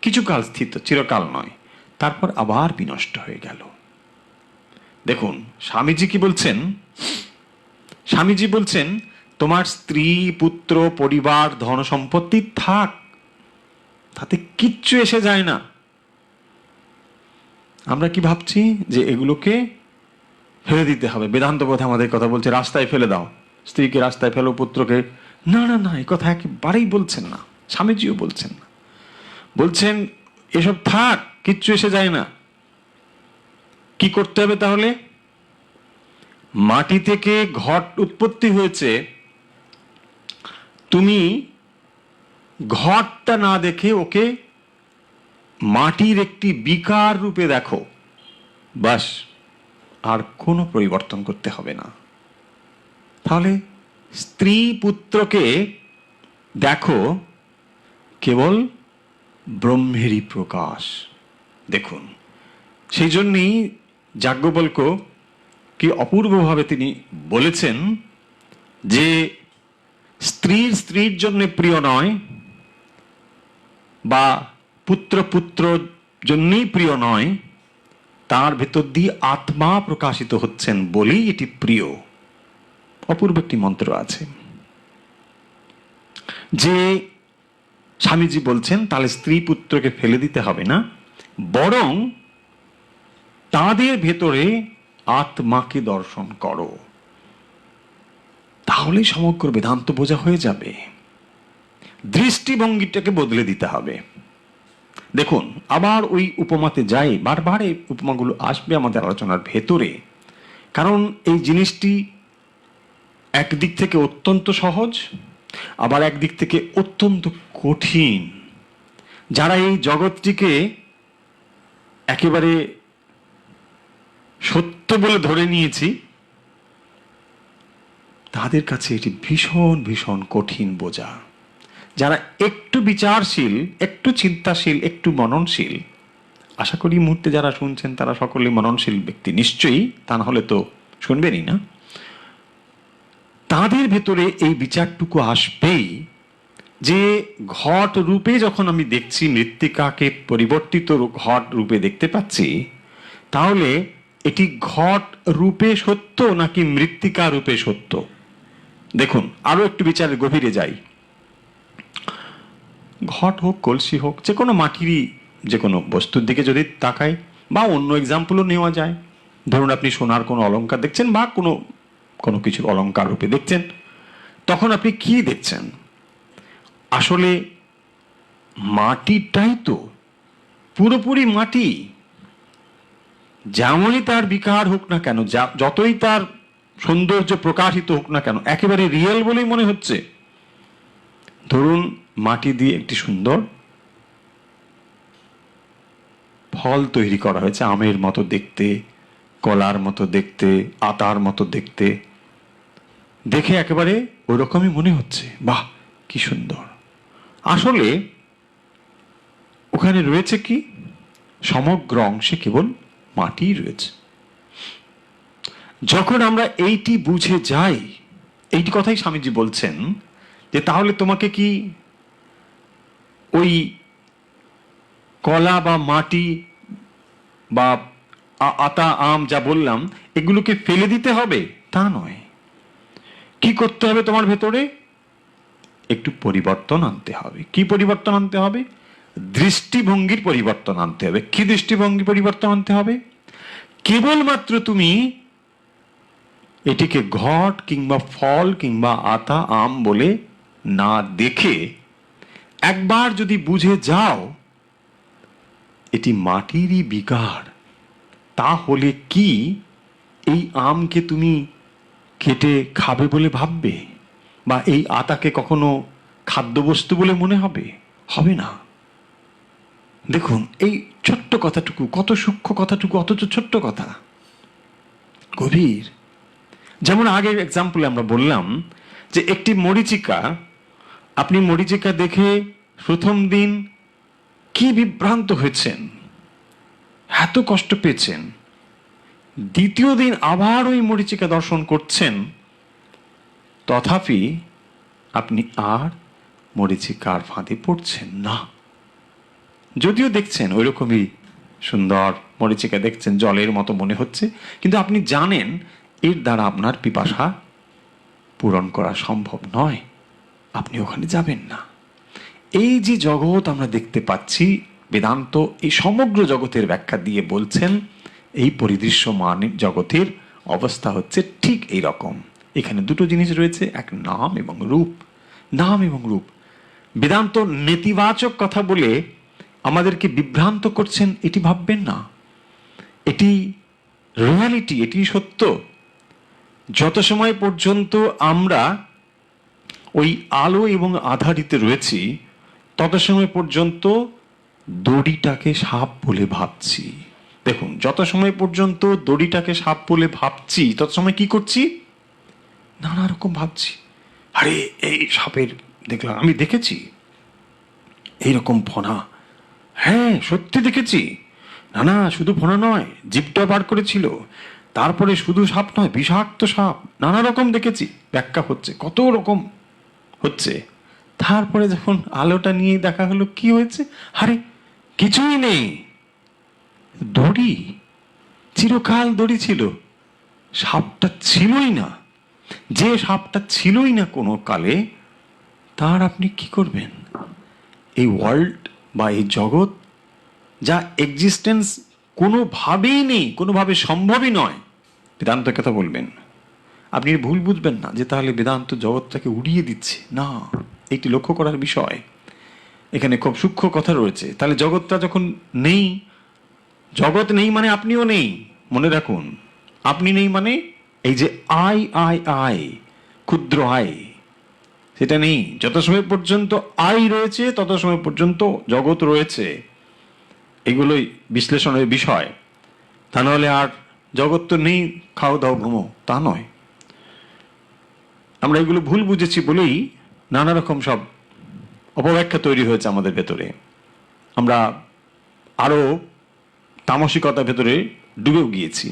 কিছুকাল স্থিত, চিরকাল নয়, তারপর আবার বিনষ্ট হয়ে গেল। দেখুন স্বামীজি কি বলছেন? স্বামীজি বলছেন তোমার স্ত্রী, পুত্র, পরিবার, ধন সম্পত্তি থাক, তাতে কিচ্ছু এসে যায় না। আমরা কি ভাবছি যে এগুলোকে ফেলে দিতে হবে? বেদান্ত বোধ আমাদের কথা বলছে রাস্তায় ফেলে দাও, স্ত্রীকে রাস্তায় ফেলো, পুত্রকে। না না না, এই কথা একেবারেই বলছেন না, স্বামীজিও বলছেন না। বলছেন এসব থাক, কিচ্ছু এসে যায় না। কি করতে হবে তাহলে? মাটি থেকে ঘট উৎপত্তি হয়েছে, তুমি ঘটটা না দেখে ওকে মাটির একটি বিকার রূপে দেখো, বাস, আর কোনো পরিবর্তন করতে হবে না। তাহলে স্ত্রী পুত্রকে দেখো কেবল ব্রহ্মেরই প্রকাশ। দেখুন, সেই জন্যই যাজ্ঞবল্ক্য কি অপূর্বভাবে তিনি বলেছেন যে স্ত্রীর স্ত্রীর জন্য প্রিয় নয়, বা পুত্র পুত্র জন্যই প্রিয় নয়, তার ভেতর দিয়ে আত্মা প্রকাশিত হচ্ছেন বলেই এটি প্রিয়। অপূর্ব একটি মন্ত্র আছে যে স্বামীজি বলছেন তাহলে স্ত্রী পুত্রকে ফেলে দিতে হবে না, বরং তাদের ভেতরে আত্মাকে দর্শন করো, তাহলেই সমগ্র বেদান্ত বোঝা হয়ে যাবে। দৃষ্টিভঙ্গিটাকে বদলে দিতে হবে। দেখুন, আবার ওই উপমাতে যাই, বারবার এই উপমাগুলো আসবে আমাদের আলোচনার ভেতরে, কারণ এই জিনিসটি একদিক থেকে অত্যন্ত সহজ, আবার একদিক থেকে অত্যন্ত কঠিন। যারা এই জগৎটিকে একেবারে সত্য বলে ধরে নিয়েছি, তাদের কাছে এটি ভীষণ ভীষণ কঠিন বোঝা। যারা একটু বিচারশীল, একটু চিন্তাশীল, একটু মননশীল, আশা করি মুহূর্তে যারা শুনছেন তারা সকলে মননশীল ব্যক্তি নিশ্চয়ই, তা না হলে তো শুনবেনই না। তাদের ভেতরে এই বিচারটুকু আসবেই যে ঘট রূপে যখন আমি দেখছি, মৃত্তিকাকে পরিবর্তিত ঘট রূপে দেখতে পাচ্ছি, তাহলে এটি ঘট রূপে সত্য নাকি মৃত্তিকা রূপে সত্য? দেখুন, আরো একটু বিচারের গভীরে যাই। ঘট হোক, কলসি হোক, যে কোনো মাটিরই যে কোনো বস্তুর দিকে যদি তাকাই, বা অন্য এক্সাম্পলও নেওয়া যায়। ধরুন আপনি সোনার কোনো অলংকার দেখছেন, বা কোনো কোনো কিছুর অলংকার রূপে দেখছেন, তখন আপনি কি দেখছেন? আসলে মাটিটাই তো, পুরোপুরি মাটি। যেমনই তার বিকার হোক না কেন, যতই তার সৌন্দর্য প্রকাশিত হোক না কেন, একেবারে রিয়েল বলেই মনে হচ্ছে। ধরুন মাটি দিয়ে একটি সুন্দর ফল তৈরি করা হয়েছে, আমের মতো দেখতে, কলার মতো দেখতে, আতার মতো দেখতে, দেখে একেবারে ওই রকমই মনে হচ্ছে, বাহ কি সুন্দর। আসলে ওখানে রয়েছে কি? সমগ্র অংশে কেবল মাটি রয়েছে। যখন আমরা এইটি বুঝে যাই, এইটি কথাই স্বামীজি বলছেন, যে তাহলে তোমাকে কি ওই কলা বা মাটি বা আতা আম যা বললাম এগুলোকে ফেলে দিতে হবে? তা নয়। কি করতে হবে? তোমার ভেতরে একটু পরিবর্তন আনতে হবে। কি পরিবর্তন আনতে হবে? দৃষ্টিভঙ্গির পরিবর্তন আনতে হবে। কি দৃষ্টিভঙ্গি পরিবর্তন আনতে হবে? কেবলমাত্র তুমি এটিকে ঘট কিংবা ফল কিংবা আতা আম বলে না দেখে একবার যদি বুঝে যাও এটি মাটিরই বিকার, তাহলে কি এই আমকে তুমি কেটে খাবে বলে ভাববে? বা এই আতাকে কখনো খাদ্যবস্তু বলে মনে হবে? হবে না। দেখুন এই ছোট্ট কথাটুকু, কত সূক্ষ্ম কথাটুকু, অথচ ছোট্ট কথা, গভীর। যেমন আগের এক্সাম্পলে আমরা বললাম যে একটি মরীচিকা, আপনি মরীচিকা দেখে প্রথম দিন কি বিভ্রান্ত হয়েছেন, এত কষ্ট পেয়েছেন, দ্বিতীয় দিন আবার ওই মরীচিকা দর্শন করছেন, তথাপি আপনি আর মরীচিকার ফাঁদে পড়ছেন না। যদিও দেখছেন ওই রকমই সুন্দর মরীচিকা দেখছেন, জলের মতো মনে হচ্ছে, কিন্তু আপনি জানেন এর দ্বারা আপনার পিপাসা পূরণ করা সম্ভব নয়, আপনি ওখানে যাবেন না। এই যে জগৎ আমরা দেখতে পাচ্ছি, বেদান্ত এই সমগ্র জগতের ব্যাখ্যা দিয়ে বলছেন এই পরিদৃশ্যমান জগতের অবস্থা হচ্ছে ঠিক এই রকম। এখানে দুটো জিনিস রয়েছে, এক নাম এবং রূপ। নাম এবং রূপ। বেদান্ত নেতিবাচক কথা বলে আমাদেরকে বিভ্রান্ত করছেন এটি ভাববেন না। এটি রিয়ালিটি, এটি সত্য। যত সময় পর্যন্ত আমরা ওই আলো এবং আধারিতে রয়েছি, তত সময় পর্যন্ত দড়িটাকে সাপ বলে ভাবছি। দেখুন, যত সময় পর্যন্ত দড়িটাকে সাপ বলে ভাবছি, তত সময় কি করছি? নানা রকম ভাবছি। আরে এই সাপের দেখলাম, আমি দেখেছি এইরকম ফনা, হ্যাঁ সত্যি দেখেছি। না না, শুধু ফোনা নয়, জিভটা বার করেছিল, তারপরে শুধু সাপ নয়, বিষাক্ত সাপ, নানা রকম দেখেছি। ব্যাখ্যা হচ্ছে, কত রকম হচ্ছে। তারপরে যখন আলোটা নিয়ে দেখা হলো, কি হয়েছে? আরে কিছুই নেই, দড়ি, চিরকাল দড়ি ছিল, সাপটা ছিলই না। যে সাপটা ছিলই না কোনো কালে, তার আপনি কি করবেন? এই ওয়ার্ল্ড বা এই জগৎ যা এক্সিস্টেন্স কোনোভাবেই নেই, কোনোভাবে সম্ভবই নয়, বেদান্ত কথা বলবেন, আপনি ভুল বুঝবেন না যে তাহলে বেদান্ত জগৎটাকে উড়িয়ে দিচ্ছে। না, এইটি লক্ষ্য করার বিষয়। এখানে খুব সূক্ষ্ম কথা রয়েছে। তাহলে জগৎটা যখন নেই, জগৎ নেই মানে আপনিও নেই, মনে রাখুন। আপনি নেই মানে এই যে আই আই আই, ক্ষুদ্র আই, সেটা নেই। যত সময় পর্যন্ত আই রয়েছে তত সময় পর্যন্ত জগৎ রয়েছে। এগুলোই বিশ্লেষণের বিষয়। তা নাহলে আর জগৎ তো নেই, খাও দাও ঘুমো, তা নয়। আমরা এগুলো ভুল বুঝেছি বলেই নানা রকম সব অপব্যাখ্যা তৈরি হয়েছে আমাদের ভেতরে। আমরা আরো তামসিকতার ভেতরে ডুবেও গিয়েছি।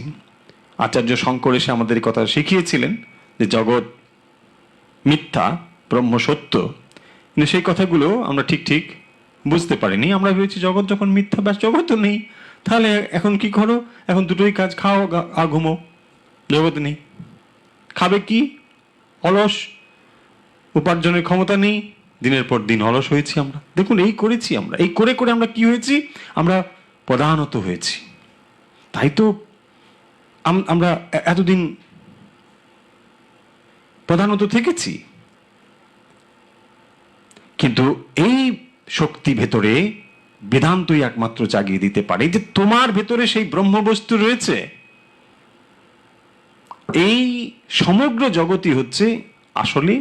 আচার্য শঙ্কর এসে আমাদের কথা শিখিয়েছিলেন যে জগৎ মিথ্যা, ব্রহ্ম সত্য, কিন্তু সেই কথাগুলো আমরা ঠিক ঠিক বুঝতে পারিনি। আমরা ভেবেছি জগৎ যখন মিথ্যা, ব্যাস জগৎ তো নেই, তাহলে এখন কি করো? এখন দুটোই কাজ, খাও আর ঘুমো, জগৎ নেই। খাবে কি? অলস, উপার্জনের ক্ষমতা নেই, দিনের পর দিন অলস হয়েছি আমরা। দেখুন, এই করেছি আমরা, এই করে করে আমরা কি হয়েছি? আমরা প্রধানত হয়েছি। তাই তো আমরা এতদিন প্রধানত থেকেছি। কিন্তু এই শক্তি ভেতরে বেদান্তই একমাত্র জাগিয়ে দিতে পারে যে তোমার ভেতরে সেই ব্রহ্মবস্তু রয়েছে। এই সমগ্র জগৎই হচ্ছে আসলে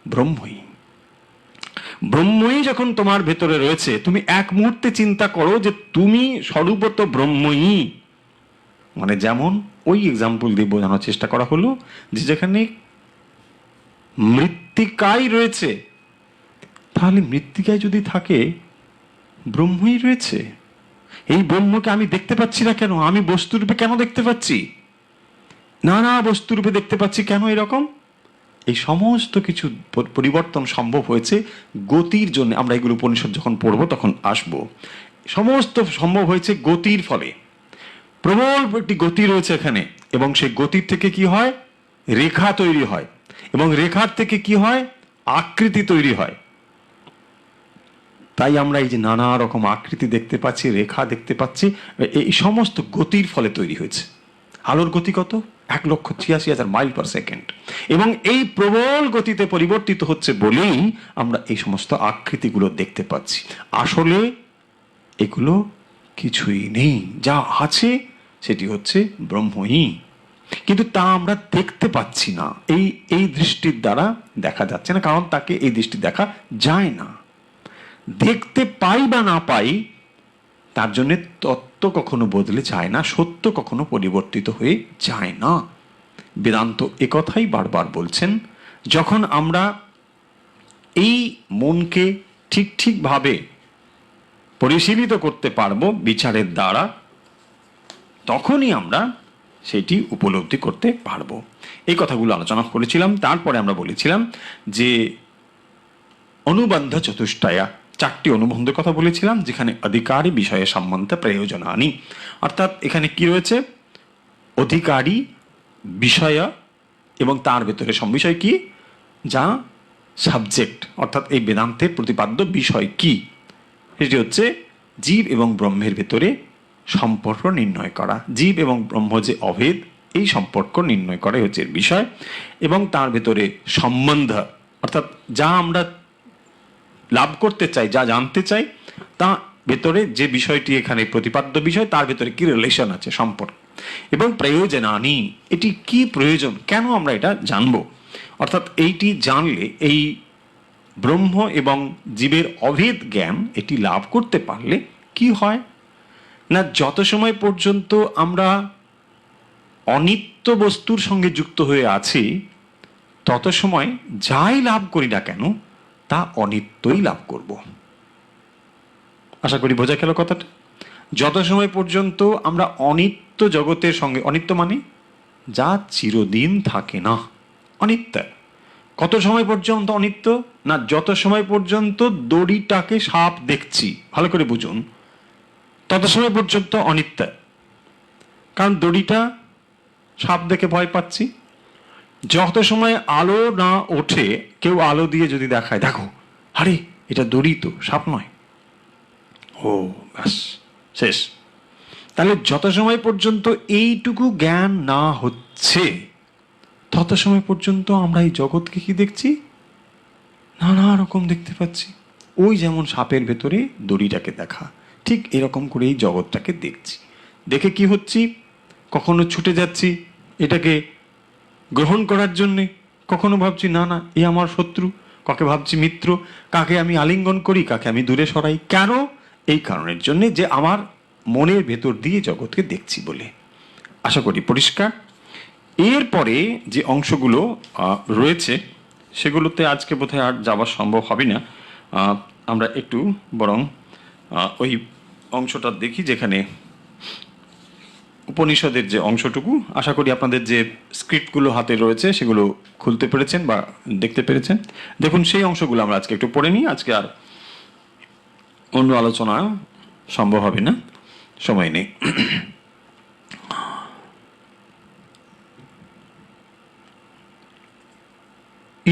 ব্রহ্মই। ব্রহ্মই যখন তোমার ভেতরে রয়েছে, তুমি এক মুহূর্তে চিন্তা করো যে তুমি স্বরূপত ব্রহ্মই। মানে যেমন ওই এক্সাম্পল দিয়ে বোঝানোর চেষ্টা করা হলো যে যেখানে মৃত্তিকাই রয়েছে, তাহলে মৃত্তিকায় যদি থাকে ব্রহ্মই রয়েছে। এই ব্রহ্মকে আমি দেখতে পাচ্ছি না কেন? আমি বস্তুরূপে কেন দেখতে পাচ্ছি? নানা বস্তুরূপে দেখতে পাচ্ছি কেন? এরকম এই সমস্ত কিছু পরিবর্তন সম্ভব হয়েছে গতির জন্য। আমরা এগুলো উপনিষদ যখন পড়বো তখন আসবো। সমস্ত সম্ভব হয়েছে গতির ফলে। প্রবল একটি গতি রয়েছে এখানে, এবং সেই গতির থেকে কি হয়? রেখা তৈরি হয়, এবং রেখার থেকে কি হয়? আকৃতি তৈরি হয়। তাই আমরা এই যে নানা রকম আকৃতি দেখতে পাচ্ছি, রেখা দেখতে পাচ্ছি, এই সমস্ত গতির ফলে তৈরি হয়েছে। আলোর গতি কত? 1,86,000 মাইল পার সেকেন্ড। এবং এই প্রবল গতিতে পরিবর্তিত হচ্ছে বলেই আমরা এই সমস্ত আকৃতিগুলো দেখতে পাচ্ছি। আসলে এগুলো কিছুই নেই, যা আছে সেটি হচ্ছে ব্রহ্মই। কিন্তু তা আমরা দেখতে পাচ্ছি না, এই দৃষ্টির দ্বারা দেখা যাচ্ছে না, কারণ তাকে এই দৃষ্টি দেখা যায় না। দেখতে পাই বা না পাই, তার জন্য তত্ত্ব কখনো বদলে যায় না, সত্য কখনো পরিবর্তিত হয়ে যায় না। বেদান্ত একথাই বারবার বলছেন। যখন আমরা এই মনকে ঠিক ঠিকভাবে পরিশীলিত করতে পারবো বিচারের দ্বারা, তখনই আমরা সেটি উপলব্ধি করতে পারবো। এই কথাগুলো আলোচনা করেছিলাম। তারপরে আমরা বলেছিলাম যে অনুবন্ধ চতুষ্টয়া, 4টি অনুবন্ধের কথা বলেছিলাম, যেখানে অধিকারী বিষয়ে সম্বন্ধে প্রয়োজনানি। অর্থাৎ এখানে কি রয়েছে? অধিকারী, বিষয়, এবং তার ভেতরে বিষয় কি? যা সাবজেক্ট, অর্থাৎ এই বেদান্তের প্রতিপাদ্য বিষয় কি? সেটি হচ্ছে জীব এবং ব্রহ্মের ভেতরে সম্পর্ক নির্ণয় করা। জীব এবং ব্রহ্ম যে অভেদ, এই সম্পর্ক নির্ণয় করাই হচ্ছে এর বিষয়। এবং তার ভেতরে সম্বন্ধ, অর্থাৎ যা আমরা লাভ করতে চাই, যা জানতে চাই, তা ভেতরে যে বিষয়টি এখানে প্রতিপাদ্য বিষয়, তার ভেতরে কি রিলেশন আছে, সম্পর্ক। এবং প্রয়োজনানি, এটি কি প্রয়োজন, কেন আমরা এটা জানব। অর্থাৎ এইটি জানলে, এই ব্রহ্ম এবং জীবের অভেদ জ্ঞান এটি লাভ করতে পারলে কি হয় না, যত সময় পর্যন্ত আমরা অনিত্য বস্তুর সঙ্গে যুক্ত হয়ে আছি, তত সময় যাই লাভ করি না কেন তা অনিত্যই লাভ করব। আশা করি বোঝা গেল কথাটা। যত সময় পর্যন্ত আমরা অনিত্য জগতের সঙ্গে, অনিত্য মানে যা চিরদিন থাকে না, অনিত্য। কত সময় পর্যন্ত অনিত্য না, যত সময় পর্যন্ত দড়িটাকে সাপ দেখছি, ভালো করে বুঝুন, তত সময় পর্যন্ত অনিত্য। কারণ দড়িটা সাপ দেখে ভয় পাচ্ছি। যত সময় আলো না ওঠে, কেউ আলো দিয়ে যদি দেখায়, দেখো আরে এটা দড়ি তো, সাপ নয়, ও ব্যাস শেষ। তাহলে যত সময় পর্যন্ত এইটুকু জ্ঞান না হচ্ছে, তত সময় পর্যন্ত আমরা এই জগৎকে কি দেখছি? নানা রকম দেখতে পাচ্ছি। ওই যেমন সাপের ভেতরে দড়িটাকে দেখা, ঠিক এরকম করে এই জগৎটাকে দেখছি। দেখে কি হচ্ছি? কখনো ছুটে যাচ্ছি এটাকে গ্রহণ করার জন্যে, কখনো ভাবছি না না এ আমার শত্রু, কাকে ভাবছি মিত্র, কাকে আমি আলিঙ্গন করি, কাকে আমি দূরে সরাই। কেন? এই কারণের জন্যে যে আমার মনের ভেতর দিয়ে জগৎকে দেখছি বলে। আশা করি পরিষ্কার। এরপরে যে অংশগুলো রয়েছে সেগুলোতে আজকে বোধহয় আর যাওয়া সম্ভব হবে না। আমরা একটু বরং ওই অংশটা দেখি যেখানে উপনিষদের যে অংশটুকু, আশা করি আপনাদের যে স্ক্রিপ্টগুলো হাতে রয়েছে সেগুলো খুলতে পেরেছেন বা দেখতে পেরেছেন। দেখুন, সেই অংশগুলো আমরা আজকে একটু পড়ে নিই। আজকে আর অন্য আলোচনা সম্ভব হবে না, সময় নেই।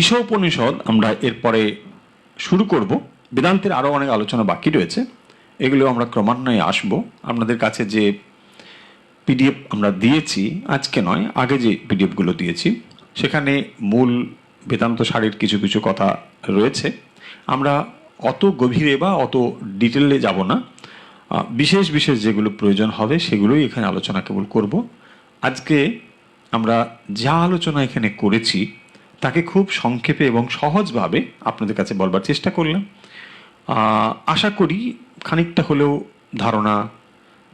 ঈশোপনিষদ আমরা এরপরে শুরু করব। বেদান্তের আরও অনেক আলোচনা বাকি রয়েছে, এগুলো আমরা ক্রমান্বয়ে আসব। আপনাদের কাছে যে পিডিএফ আমরা দিয়েছি, আজকে নয় আগে যে পিডিএফগুলো দিয়েছি, সেখানে মূল বেদান্ত সারির কিছু কিছু কথা রয়েছে। আমরা অত গভীরে বা অত ডিটেলে যাব না, বিশেষ বিশেষ যেগুলো প্রয়োজন হবে সেগুলোই এখানে আলোচনা কেবল করব। আজকে আমরা যা আলোচনা এখানে করেছি তাকে খুব সংক্ষেপে এবং সহজভাবে আপনাদের কাছে বলবার চেষ্টা করলাম। আশা করি খানিকটা হলেও ধারণা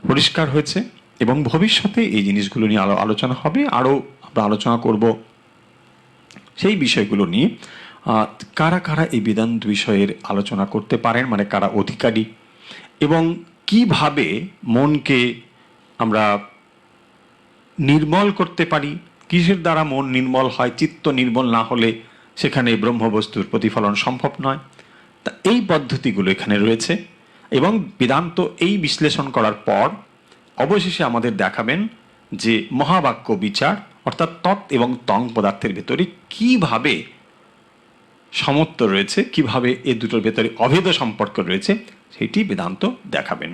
পরিষ্কার হয়েছে এবং ভবিষ্যতে এই জিনিসগুলো নিয়ে আলোচনা হবে, আরও আমরা আলোচনা করব সেই বিষয়গুলো নিয়ে। কারা কারা এই বেদান্ত বিষয়ের আলোচনা করতে পারেন, মানে কারা অধিকারী, এবং কিভাবে মনকে আমরা নির্মল করতে পারি, কিসের দ্বারা মন নির্মল হয়, চিত্ত নির্মল না হলে সেখানে ব্রহ্মবস্তুর প্রতিফলন সম্ভব নয়। তা এই পদ্ধতিগুলো এখানে রয়েছে এবং বেদান্ত এই বিশ্লেষণ করার পর অবশেষে আমাদের দেখাবেন যে মহাবাক্য বিচার অর্থাৎ তৎ এবং তং পদার্থের ভেতরে কিভাবে সমত্ব রয়েছে, কিভাবে এই দুটোর ভেতরে অভেদ সম্পর্ক রয়েছে, সেটি বেদান্ত দেখাবেন।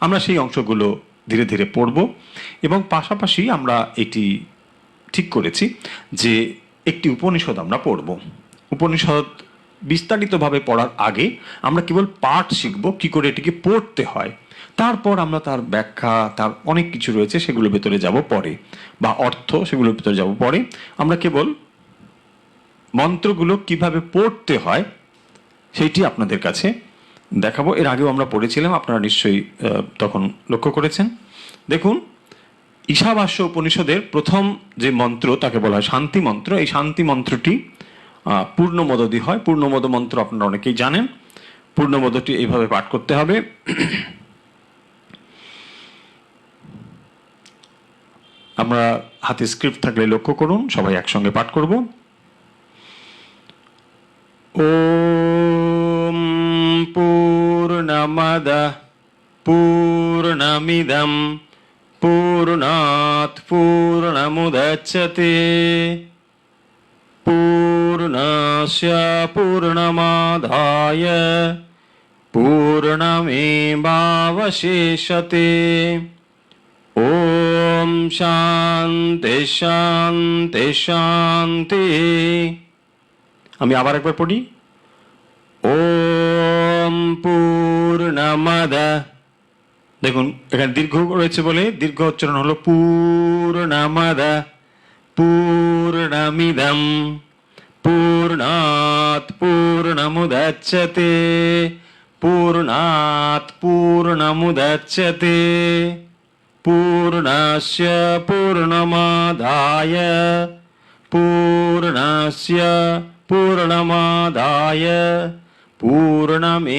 আমরা সেই অংশগুলো ধীরে ধীরে পড়ব এবং পাশাপাশি আমরা এটি ঠিক করেছি যে একটি উপনিষদ আমরা পড়ব। উপনিষদ বিস্তারিতভাবে পড়ার আগে আমরা কেবল পাঠ শিখব, কি করে এটিকে পড়তে হয়। তারপর আমরা তার ব্যাখ্যা, তার অনেক কিছু রয়েছে সেগুলোর ভেতরে যাব পরে, বা অর্থ সেগুলোর ভেতরে যাব পরে। আমরা কেবল মন্ত্রগুলো কিভাবে পড়তে হয় সেইটি আপনাদের কাছে দেখাবো। এর আগেও আমরা পড়েছিলাম, আপনারা নিশ্চয়ই তখন লক্ষ্য করেছেন। দেখুন, ঈশাবাস্য উপনিষদের প্রথম যে মন্ত্র তাকে বলা হয় শান্তি মন্ত্র। এই শান্তি মন্ত্রটি পূর্ণমোদী হয়। পূর্ণমোদ মন্ত্র আপনারা অনেকেই জানেন। পূর্ণমোদটি এইভাবে পাঠ করতে হবে। আমরা হাতে স্ক্রিপ্ট থাকলে লক্ষ্য করুন, সবাই একসঙ্গে পাঠ করব। ওম পূর্ণমদঃ পূর্ণমিদং পূর্ণাৎ পূর্ণমুদচ্যতে পূর্ণস্য পূর্ণমাদায় পূর্ণমেবাবশিষ্যতে। ওম শান্তি শান্তি শান্তি। আমি আবার একবার পড়ি। ওম পূর্ণমদঃ, দেখুন এখানে দীর্ঘ রয়েছে বলে দীর্ঘ উচ্চারণ হলো পূর্ণমদঃ পূর্ণমিদং পূর্ণাৎ পূর্ণমুদচ্যতে পূর্ণাৎ পূর্ণমুদচ্যতে পূর্ণস্য পূর্ণমাদায় পূর্ণস্য পূর্ণমাদায় পূর্ণমেবাবশিষ্যতে।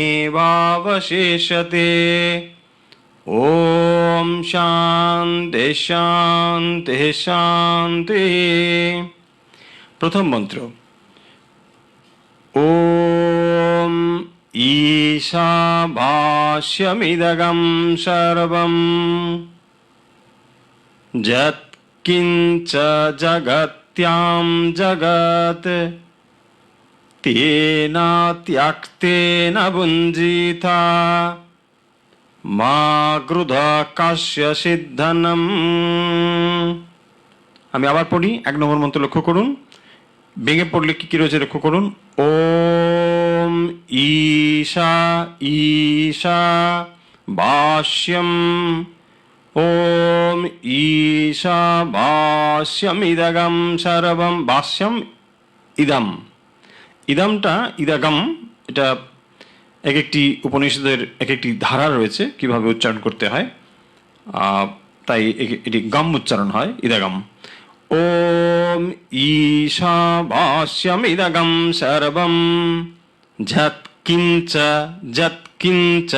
ওম শান্তি শান্তি শান্তি। প্রথম মন্ত্র। ওম ঈশাবাস্যমিদগম সর্বম যৎকিঞ্চ জগত্যাম জগৎ তেন ত্যক্তেন ভুঞ্জিতা মা ক্রুধ কাস্য সিদ্ধনম। আমি আবার পড়ি, 1 নম্বর মন্ত্র লক্ষ্য করুন। ভেঙে পড়লে কি কি রয়েছে লক্ষ্য করুন। ওম ঈশা ঈশা ভাষ্যম ওম ঈশা ভাষ্যম ইদগম সর্বম। ভাষ্যম ইদম, ইদমটা ইদগম, এটা এক একটি উপনিষদের এক একটি ধারা রয়েছে কিভাবে উচ্চারণ করতে হয়, তাই এটি গম উচ্চারণ হয়, ইদগম। ওম ঈশা ভাষ্যম ইদগম সর্বম যৎকিঞ্চ যৎকিঞ্চ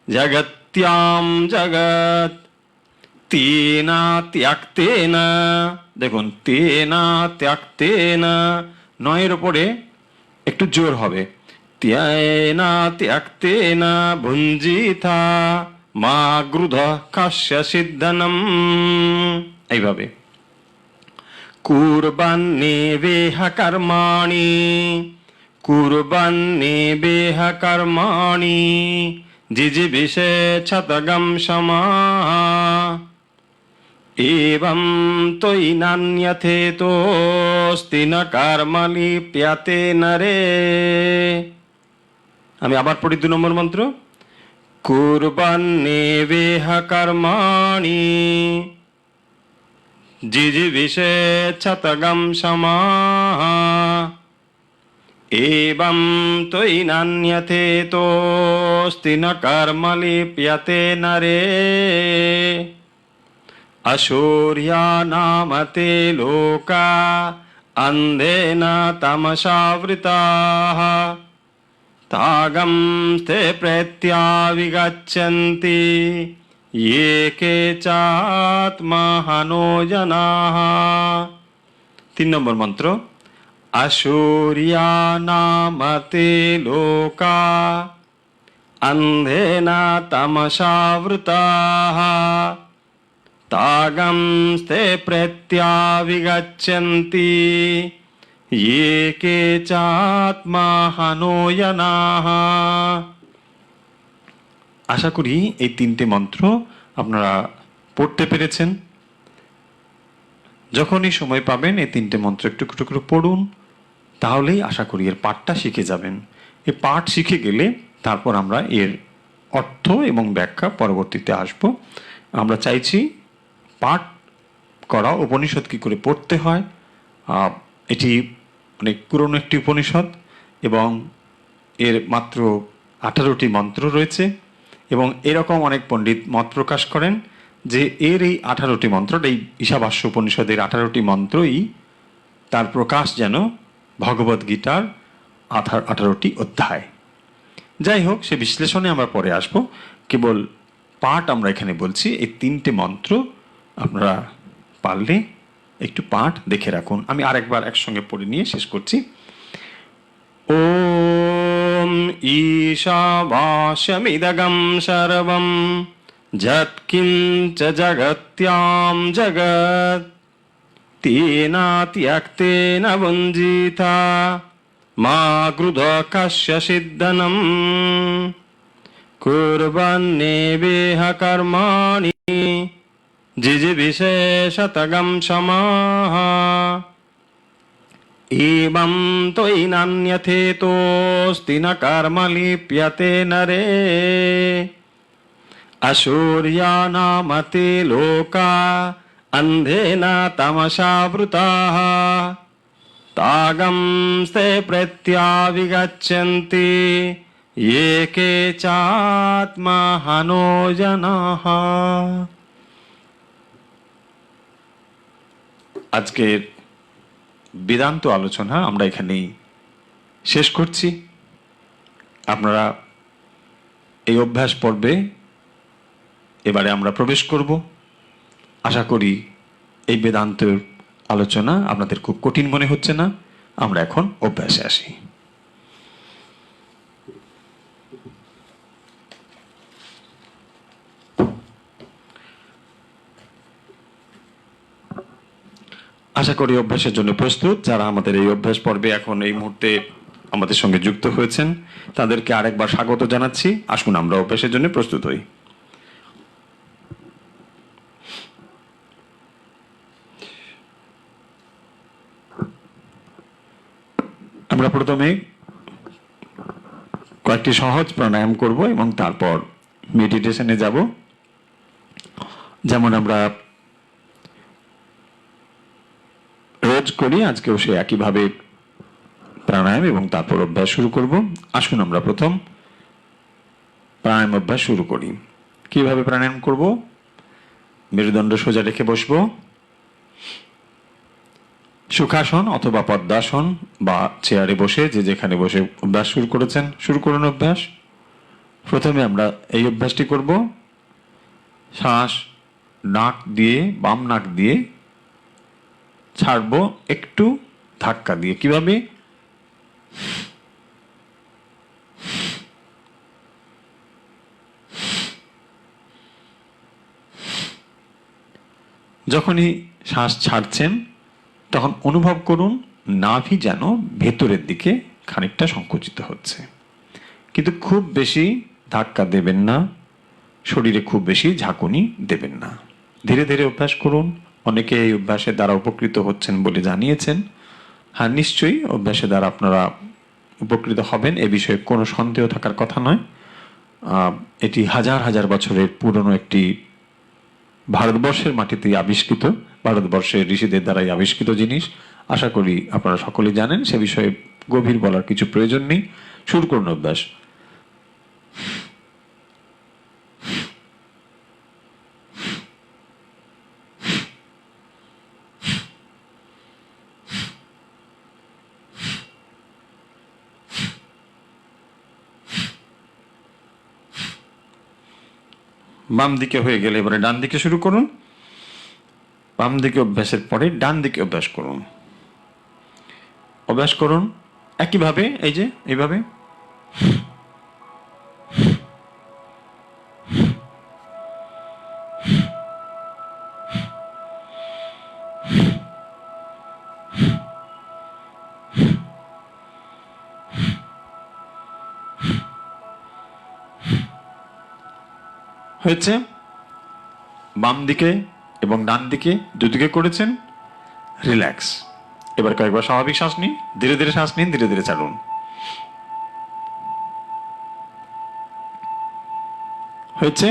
জগত্যাম জগৎ তেন ত্যক্তেন। দেখুন তেন ত্যক্তেন, নয়ের উপরে একটু জোর হবে। তেন ত্যক্তেন ভুঞ্জিতা মা ক্রুধ কাস্য সিদ্ধনম। এইভাবে कुर्वन्नेवेह कर्माणि कुर्वन्नेवेह कर्माणि जिजीविषेच्छतगं समाः एवं त्वयि नान्यथेतोऽस्ति न कर्म लिप्यते नरे। আমি আবার পড়ি 2 নম্বর মন্ত্র। কুর্বন্নেবেহ কর্মাণি জিজিবিষেচ্ছতগম সমাহ एवं त्वयि नान्यथेतोऽस्ति न कर्म लिप्यते नरे। अशौर्यानामते लोका अन्धेन तमसावृताः तागं ते प्रत्याविगच्छन्ति ये केचात्महनो जनाः। 3 নম্বর মন্ত্র। अशौर्यानामते लोका अन्धेन तमसावृताः तागं ते प्रत्याविगच्छन्ति ये केचात्महनो जनाः। আশা করি এই 3টে মন্ত্র আপনারা পড়তে পেরেছেন। যখনই সময় পাবেন এই 3টে মন্ত্র একটু একটু করে পড়ুন, তাহলেই আশা করি এর পাঠটা শিখে যাবেন। এই পাঠ শিখে গেলে তারপর আমরা এর অর্থ এবং ব্যাখ্যা পরবর্তীতে আসব। আমরা চাইছি পাঠ করা উপনিষদ কী করে পড়তে হয়। এটি অনেক পুরনো একটি উপনিষদ এবং এর মাত্র 18টি মন্ত্র রয়েছে এবং এরকম অনেক পণ্ডিত মত প্রকাশ করেন যে এর এই 18টি মন্ত্র, এই ঈশাবাস্য উপনিষদের 18টি মন্ত্রই তার প্রকাশ যেন ভগবদ গীতার 18টি অধ্যায়। যাই হোক, সে বিশ্লেষণে আমরা পরে আসব। কেবল পাঠ আমরা এখানে বলছি। এই 3টে মন্ত্র আপনারা পারলে একটু পাঠ দেখে রাখুন। আমি আরেকবার একসঙ্গে পড়ে নিয়ে শেষ করছি। ওম ঈশাবাস্যমিদগম সর্বম যৎকিঞ্চ জগত্যাম জগৎ तेनात्यक्तेन भुञ्जीता मा क्रुधः कस्य सिद्धनम् कुर्वन्नेवेह कर्माणि जिजीविषेच्छतगं समाः एवं त्वयि नान्यथेतोऽस्ति न कर्म लिप्यते नरे। अशौर्यानामते लोका अन्धेन तमसावृताः तागं ते प्रत्याविगच्छन्ति ये केचात्महनो जनाः। আজকের বেদান্ত আলোচনা আমরা এখানেই শেষ করছি। আপনারা এই অভ্যাস পর্বে এবারে আমরা প্রবেশ করব। আশা করি এই বেদান্তের আলোচনা আপনাদের খুব কঠিন মনে হচ্ছে না। আমরা এখন অভ্যাসে আসি। আশা করি অভ্যাসের জন্য প্রস্তুত। যারা আমাদের এই অভ্যাস পর্বে এখন এই মুহূর্তে আমাদের সঙ্গে যুক্ত হয়েছেন তাদেরকে আরেকবার স্বাগত জানাচ্ছি। আসুন আমরা অভ্যাসের জন্য প্রস্তুত হই। আমরা প্রথমে কয়েকটি সহজ প্রাণায়াম করব এবং তারপর মেডিটেশনে যাব। যেমন আমরা রোজ করি, আজকেও সে একইভাবে প্রাণায়াম এবং তারপর অভ্যাস শুরু করব। আসুন আমরা প্রথম প্রাণায়াম অভ্যাস শুরু করি। কিভাবে প্রাণায়াম করব? মেরুদণ্ড সোজা রেখে বসবো। সুখাসন অথবা পদ্মাসন বা চেয়ারে বসে যে যেখানে বসে অভ্যাস শুরু করেছেন শুরু করুন অভ্যাস। প্রথমে আমরা এই অভ্যাসটি করব। শ্বাস নাক দিয়ে, বাম নাক দিয়ে ছাড়বো একটু ধাক্কা দিয়ে। কিভাবে? যখনই শ্বাস ছাড়ছেন তখন অনুভব করুন নাভি যেন ভেতরের দিকে খানিকটা সংকুচিত হচ্ছে, কিন্তু খুব বেশি ধাক্কা দেবেন না, শরীরে খুব বেশি ঝাঁকুনি দেবেন না। ধীরে ধীরে অভ্যাস করুন। অনেকে এই অভ্যাসের দ্বারা উপকৃত হচ্ছেন বলে জানিয়েছেন। হ্যাঁ, নিশ্চয়ই অভ্যাসের দ্বারা আপনারা উপকৃত হবেন, এ বিষয়ে কোনো সন্দেহ থাকার কথা নয়। এটি হাজার হাজার বছরের পুরনো একটি ভারতবর্ষের মাটিতে আবিষ্কৃত, ভারতবর্ষের ঋষিদের দ্বারাই আবিষ্কৃত জিনিস। আশা করি আপনারা সকলেই জানেন, সে বিষয়ে গভীর বলার কিছু প্রয়োজন নেই। শুরু করুন অভ্যাস। বাম দিকে হয়ে গেলে এবারে ডান দিকে শুরু করুন। বাম দিকে অভ্যাসের পরে ডান দিকে অভ্যাস করুন। অভ্যাস করুন একইভাবে, এই যে এইভাবে। হয়েছে? বাম দিকে এবং ডান দিকে দুদিকে করেছেন। রিল্যাক্স। এবার কয়েকবার স্বাভাবিক শ্বাস নিন, ধীরে ধীরে শ্বাস নিন, ধীরে ধীরে ছাড়ুন। হয়েছে?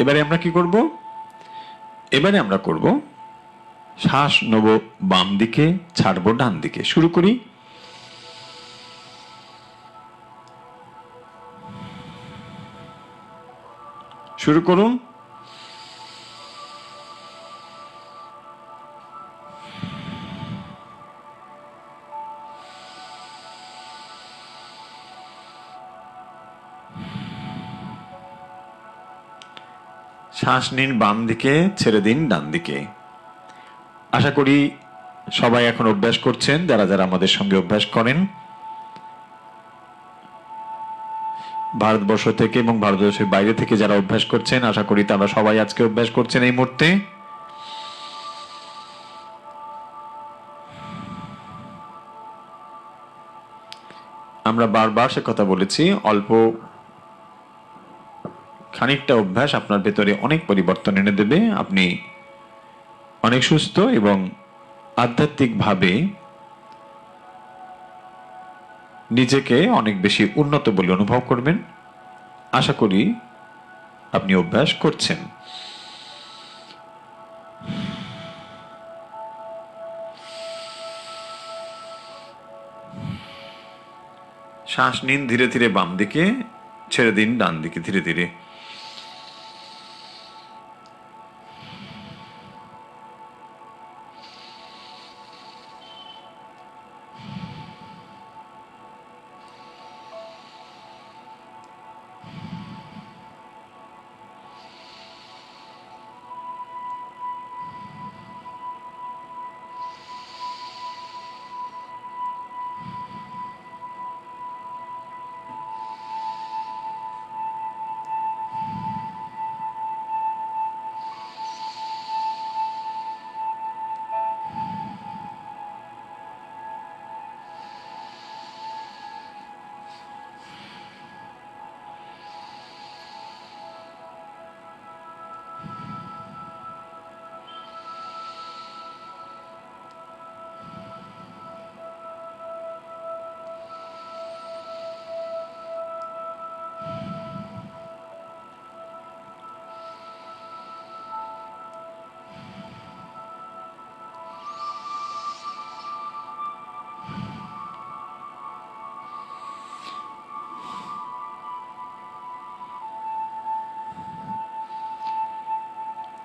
এবারে আমরা কি করব? এবারে আমরা করব শ্বাস নেব বাম দিকে, ছাড়বো ডান দিকে। শুরু করি। শুরু করুন। শ্বাস নিন বাম দিকে, ছেড়ে দিন ডান দিকে। আশা করি সবাই এখন অভ্যাস করছেন, যারা যারা আমাদের সঙ্গে অভ্যাস করেন। ভারতবর্ষ থেকে এবং ভারতবর্ষের বাইরে থেকে যারা অভ্যাস করছেন, আশা করি তারা সবাই আজকে অভ্যাস করছেন এই মুহূর্তে। আমরা বারবার সে কথা বলেছি, অল্প খানিকটা অভ্যাস আপনার ভেতরে অনেক পরিবর্তন এনে দেবে। আপনি অনেক সুস্থ এবং আধ্যাত্মিকভাবে নিজেকে অনেক বেশি উন্নত বলে অনুভব করবেন। আশা করি আপনি অভ্যাস করছেন। শ্বাস নিন ধীরে ধীরে বাম দিকে, ছেড়ে দিন ডান দিকে ধীরে ধীরে।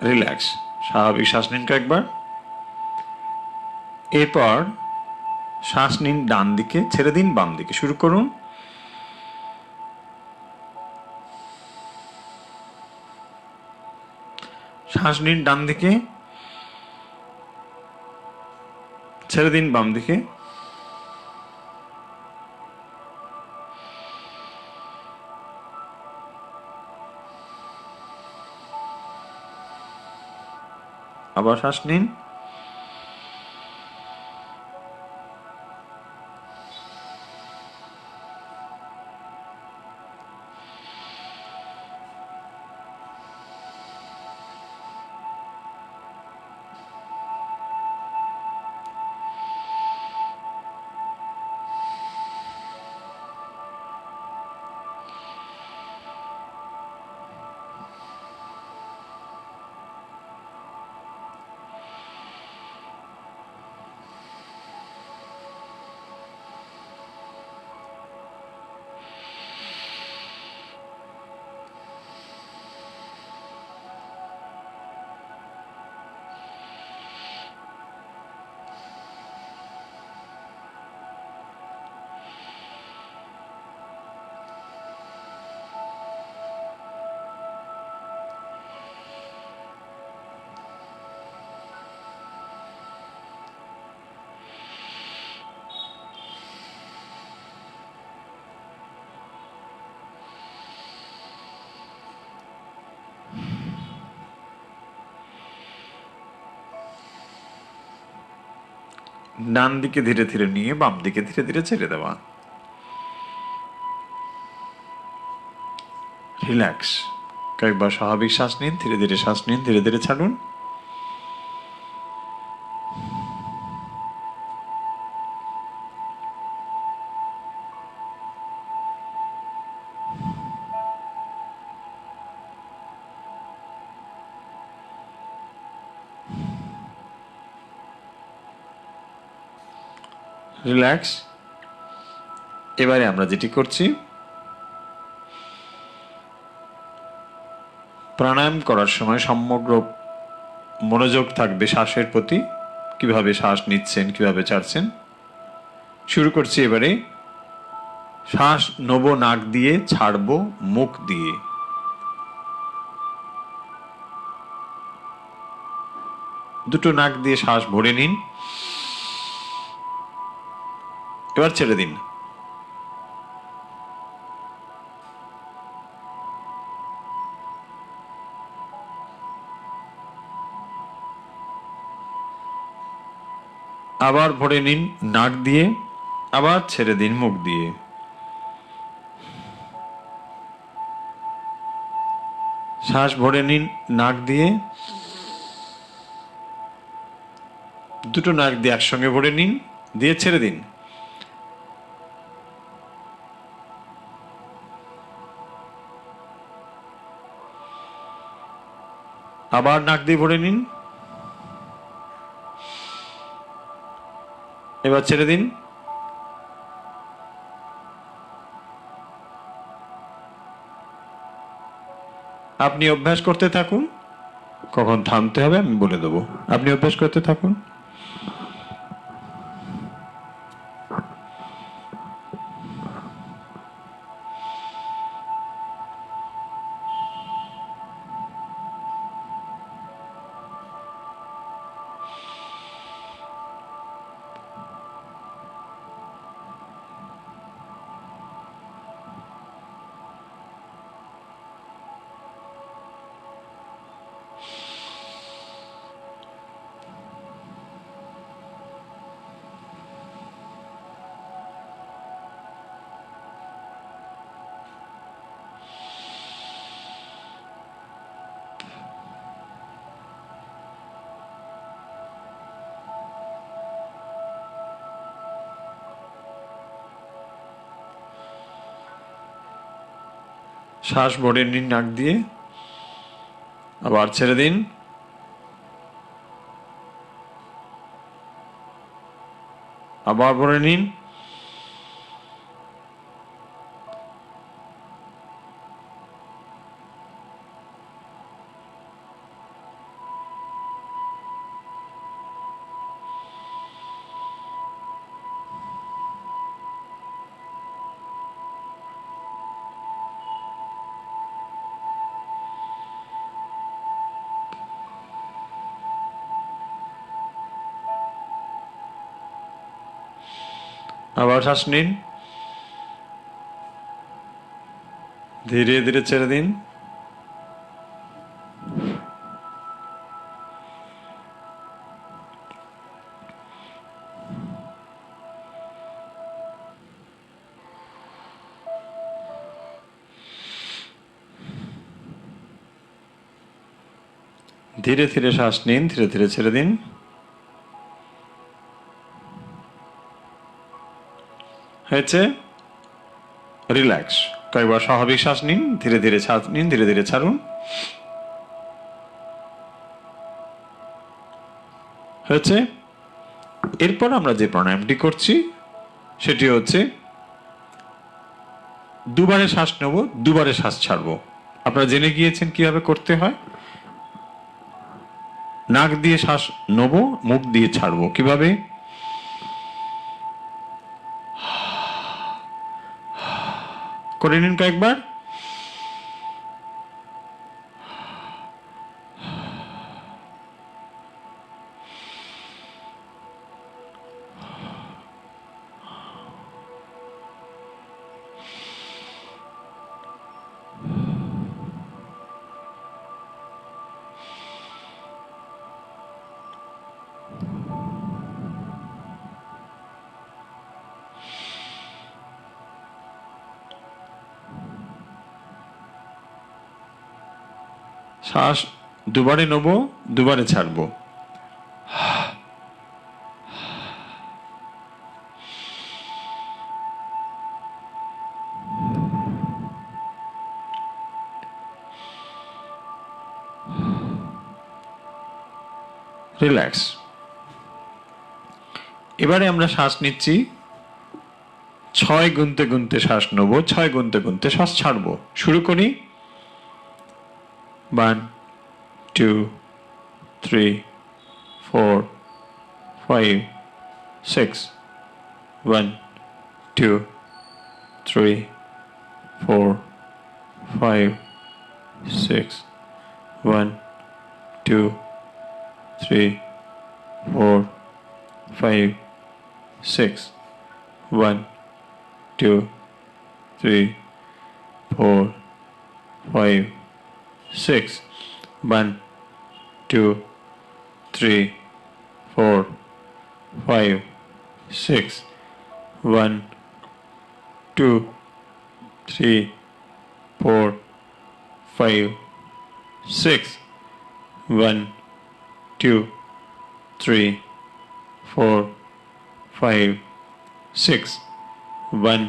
রিল্যাক্স। স্বাভাবিক শ্বাস নিন কয়েকবার। এরপর শ্বাস নিন ডান দিকে, ছেড়ে দিন বাম দিকে। শুরু করুন। শ্বাস নিন ডান দিকে, ছেড়ে দিন বাম দিকে। আবার শ্বাস নিন, ডান দিকে ধীরে ধীরে নিয়ে বাম দিকে ধীরে ধীরে ছেড়ে দেওয়া। রিল্যাক্স। কয়েকবার স্বাভাবিক শ্বাস নিন, ধীরে ধীরে শ্বাস নিন, ধীরে ধীরে ছাড়ুন। রিল্যাক্স। এবারে আমরা যেটি করছি, প্রাণায়াম করার সময় সমগ্র মনোযোগ থাকবে শ্বাসের প্রতি, কিভাবে শ্বাস নিচ্ছেন, কিভাবে ছাড়ছেন। শুরু করছি এবারে। শ্বাস নেব নাক দিয়ে, ছাড়বো মুখ দিয়ে। দুটো নাক দিয়ে শ্বাস ভরে নিন, এবার ছেড়ে দিন। আবার ভরে নিন নাক দিয়ে, আবার ছেড়ে দিন মুখ দিয়ে। শ্বাস ভরে নিন নাক দিয়ে, দুটো নাক দিয়ে একসঙ্গে ভরে নিন, দিয়ে ছেড়ে দিন। আবার নাক দিয়ে ভরে নিন, এবার ছেড়ে দিন। আপনি অভ্যাস করতে থাকুন, কখন থামতে হবে আমি বলে দেবো, আপনি অভ্যাস করতে থাকুন। শ্বাস ভরে নিন নাক দিয়ে, আবার ছেড়ে দিন। আবার ভরে নিন, আবার শ্বাস নিন, ধীরে ধীরে ছেড়ে দিন। ধীরে ধীরে শ্বাস নিন, ধীরে ধীরে ছেড়ে দিন। হয়েছে? রিল্যাক্স। কয়েকবার স্বাভাবিক শ্বাস নিন, ধীরে ধীরে শ্বাস নিন, ধীরে ধীরে ছাড়ুন। হয়েছে? এরপর আমরা যে প্রাণায়ামটি করছি সেটি হচ্ছে দুবারে শ্বাস নেব, দুবারে শ্বাস ছাড়বো। আপনারা জেনে গিয়েছেন কিভাবে করতে হয়। নাক দিয়ে শ্বাস নেব, মুখ দিয়ে ছাড়বো। কিভাবে? করে নিন কয়েকবার। শ্বাস দুবারে নেব, দুবারে ছাড়বো। রিল্যাক্স। এবারে আমরা শ্বাস নিচ্ছি, 6 গুনতে গুনতে শ্বাস নেব, 6 গুনতে গুনতে শ্বাস ছাড়বো। শুরু করি। 1 2 3 4 5 6 1 2 3 4 5 6 1 2 3 4 5 6 1 2 3 4 5 6 1 2 3 4 5 6 1 2 3 4 5 6 1 2 3 4 5 6 1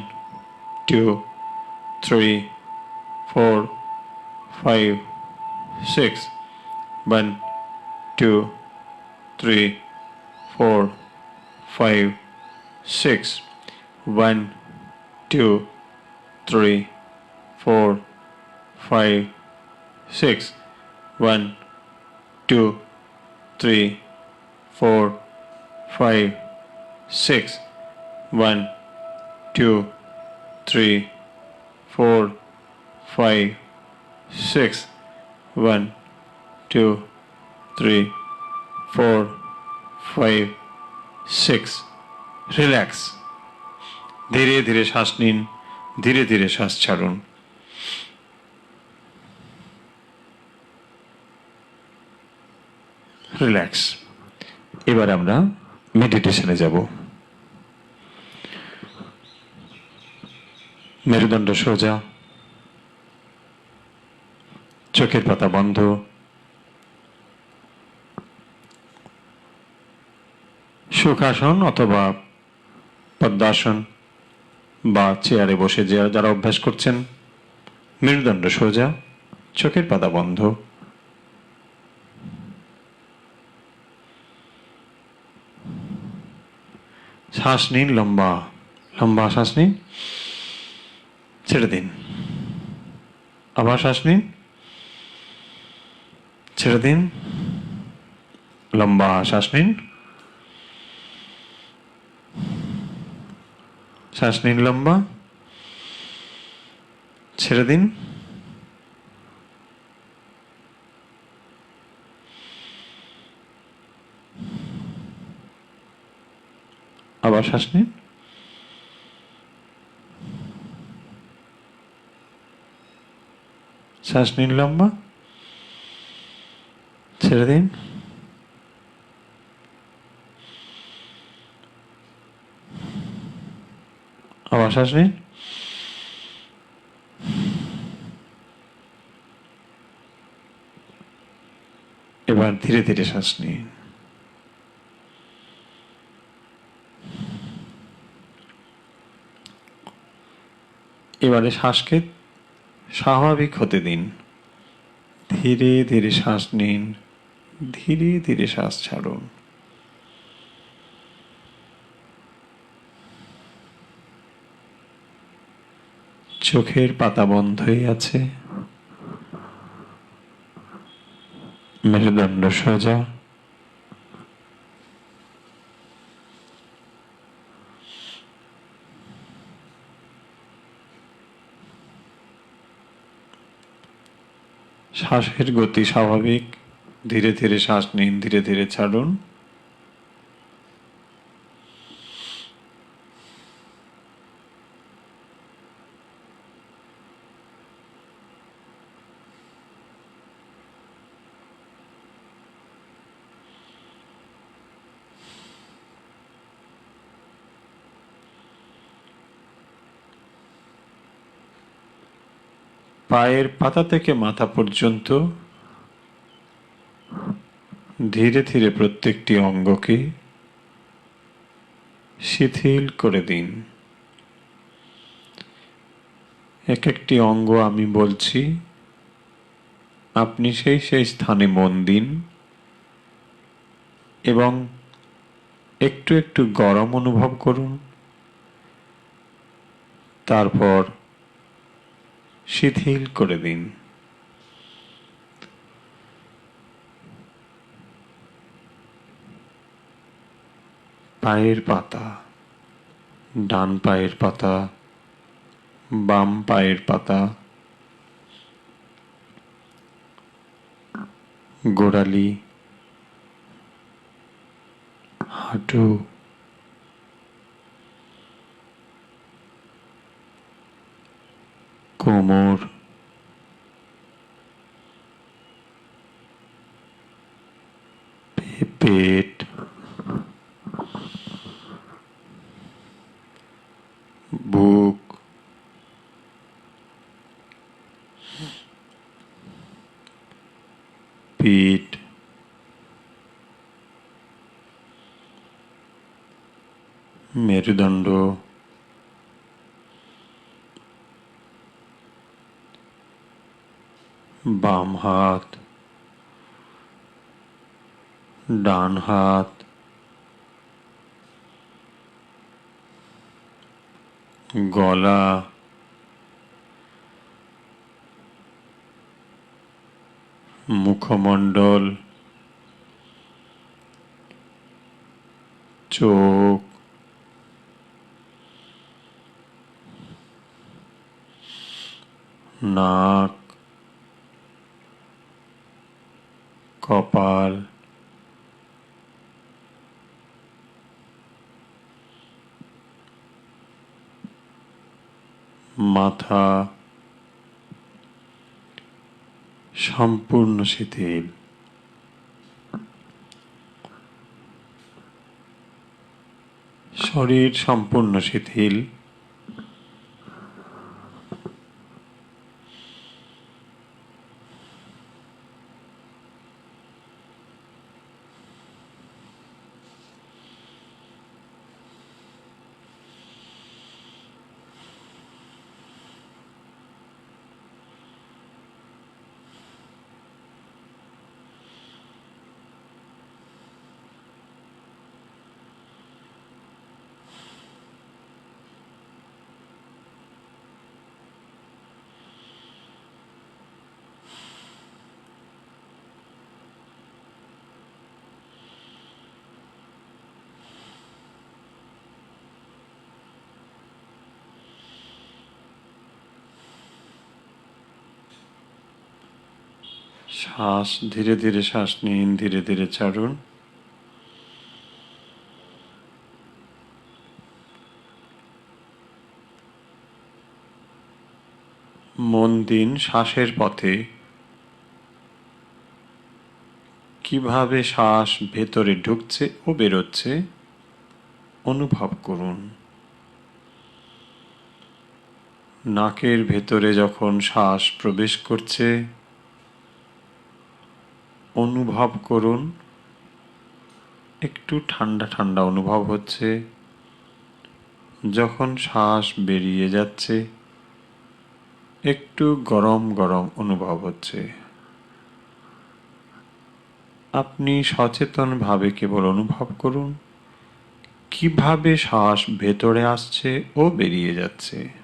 2 3 4 5 6 1 2 3 4 5 6 1 2 3 4 5 6 1 2 3 4 5 6 1 2 3 4 5 6 1 2 3 4 5 6 রিল্যাক্স। ধীরে ধীরে শ্বাস নিন, ধীরে ধীরে শ্বাস ছাড়ুন। রিল্যাক্স। এবার আমরা মেডিটেশনে যাব। মেরুদণ্ড সোজা, চোখের পাতা বন্ধ, সুখাসন অথবা পদ্মাসন বা চেয়ারে বসে যারা অভ্যাস করছেন, মেরুদণ্ড সোজা, চোখের পাতা বন্ধ। শ্বাস নিন, লম্বা লম্বা শ্বাস নিন, ছেড়ে দিন। আবার শ্বাস নিন, ছেড়ে দিন। লম্বা শ্বাস নিন, শ্বাস নিন লম্বা, ছেড়ে দিন। আবার শ্বাস নিন, শ্বাস নিন লম্বা, ছেড়ে দিন। আবার শ্বাস নিন, এবার ধীরে ধীরে শ্বাস নিন। এবারে শ্বাসকে স্বাভাবিক হতে দিন। ধীরে ধীরে শ্বাস নিন, ধীরে ধীরে শ্বাস ছাড়ুন। চোখের পাতা বন্ধই আছে, মেরুদণ্ড সোজা, শ্বাসের গতি স্বাভাবিক। ধীরে ধীরে শ্বাস নিন, ধীরে ধীরে ছাড়ুন। পায়ের পাতা থেকে মাথা পর্যন্ত ধীরে ধীরে প্রত্যেকটি অঙ্গকে শিথিল করে দিন। এক একটি অঙ্গ আমি বলছি, আপনি সেই সেই স্থানে মন দিন এবং একটু একটু গরম অনুভব করুন, তারপর শিথিল করে দিন। পায়ের পাতা, ডান পায়ের পাতা, বাম পায়ের পাতা, গোড়ালি, হাঁটু, কোমর, পেট, বুক, পিঠ, মেরুদণ্ড, বাম হাত, ডান হাত, গলা, মুখমণ্ডল, চোখ, নাক, কপাল, মাথা সম্পূর্ণ শিথিল। শরীর সম্পূর্ণ শিথিল। শ্বাস ধীরে ধীরে শ্বাস নিন, ধীরে ধীরে ছাড়ুন। মন দিন শ্বাসের পথে, কিভাবে শ্বাস ভেতরে ঢুকছে ও বেরোচ্ছে অনুভব করুন। নাকের ভেতরে যখন শ্বাস প্রবেশ করছে অনুভব করুন, একটু ঠান্ডা ঠান্ডা অনুভব হচ্ছে। যখন শ্বাস বেরিয়ে যাচ্ছে একটু গরম গরম অনুভব হচ্ছে। আপনি সচেতনভাবে কেবল অনুভব করুন কিভাবে শ্বাস ভেতরে আসছে ও বেরিয়ে যাচ্ছে।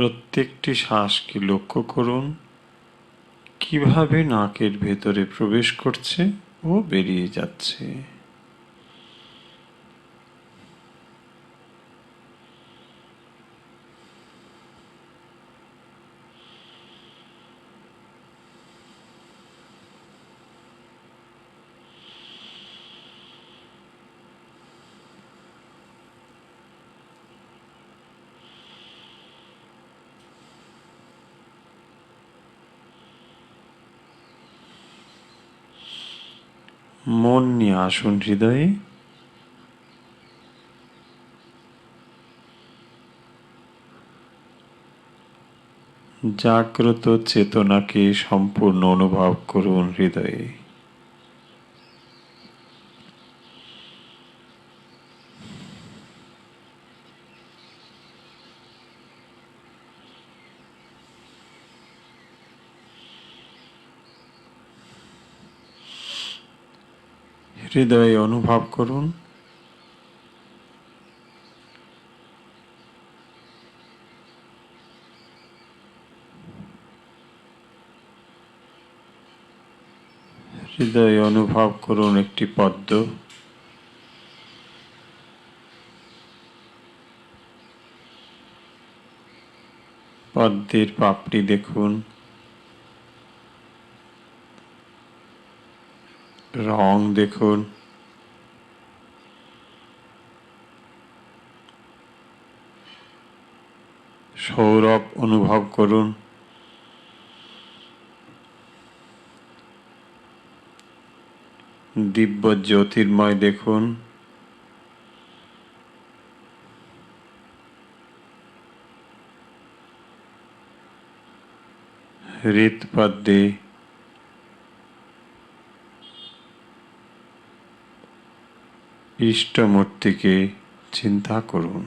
প্রত্যেকটি শ্বাসকে লক্ষ্য করুন, কিভাবে নাকের ভেতরে প্রবেশ করছে ও বেরিয়ে যাচ্ছে। মন নিয়ে আসুন হৃদয়ে। জাগ্রত চেতনাকে সম্পূর্ণ অনুভব করুন হৃদয়ে। হৃদয়ে অনুভব করুন হৃদয়ে অনুভব করুন একটি পদ্ম। পদ্মের পাপড়ি দেখুন, রং দেখুন, সৌরভ অনুভব করুন। দিব্য জ্যোতির্ময় দেখুন। হৃৎপদ্মে ইষ্টমূর্তিকে চিন্তা করুন।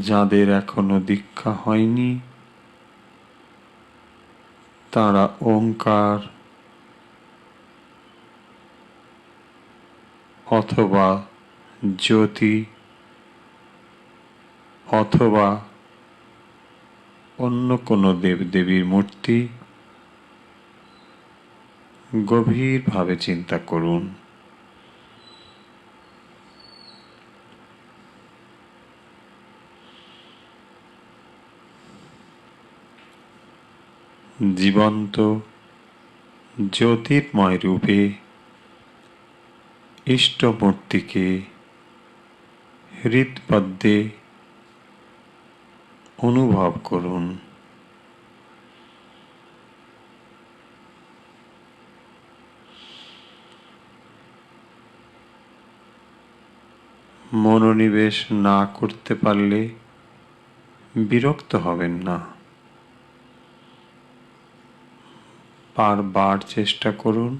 যাদের এখনো দীক্ষা হয়নি তারা ওঙ্কার অথবা জ্যোতি অথবা অন্য কোনো দেবদেবীর মূর্তি গভীরভাবে চিন্তা করুন। জীবন্ত জ্যোতির্ময় রূপে ইষ্টমূর্তিকে হৃৎপদ্মে অনুভব করুন। মনোনিবেশ না করতে পারলে বিরক্ত হবেন না, বারবার চেষ্টা করুন,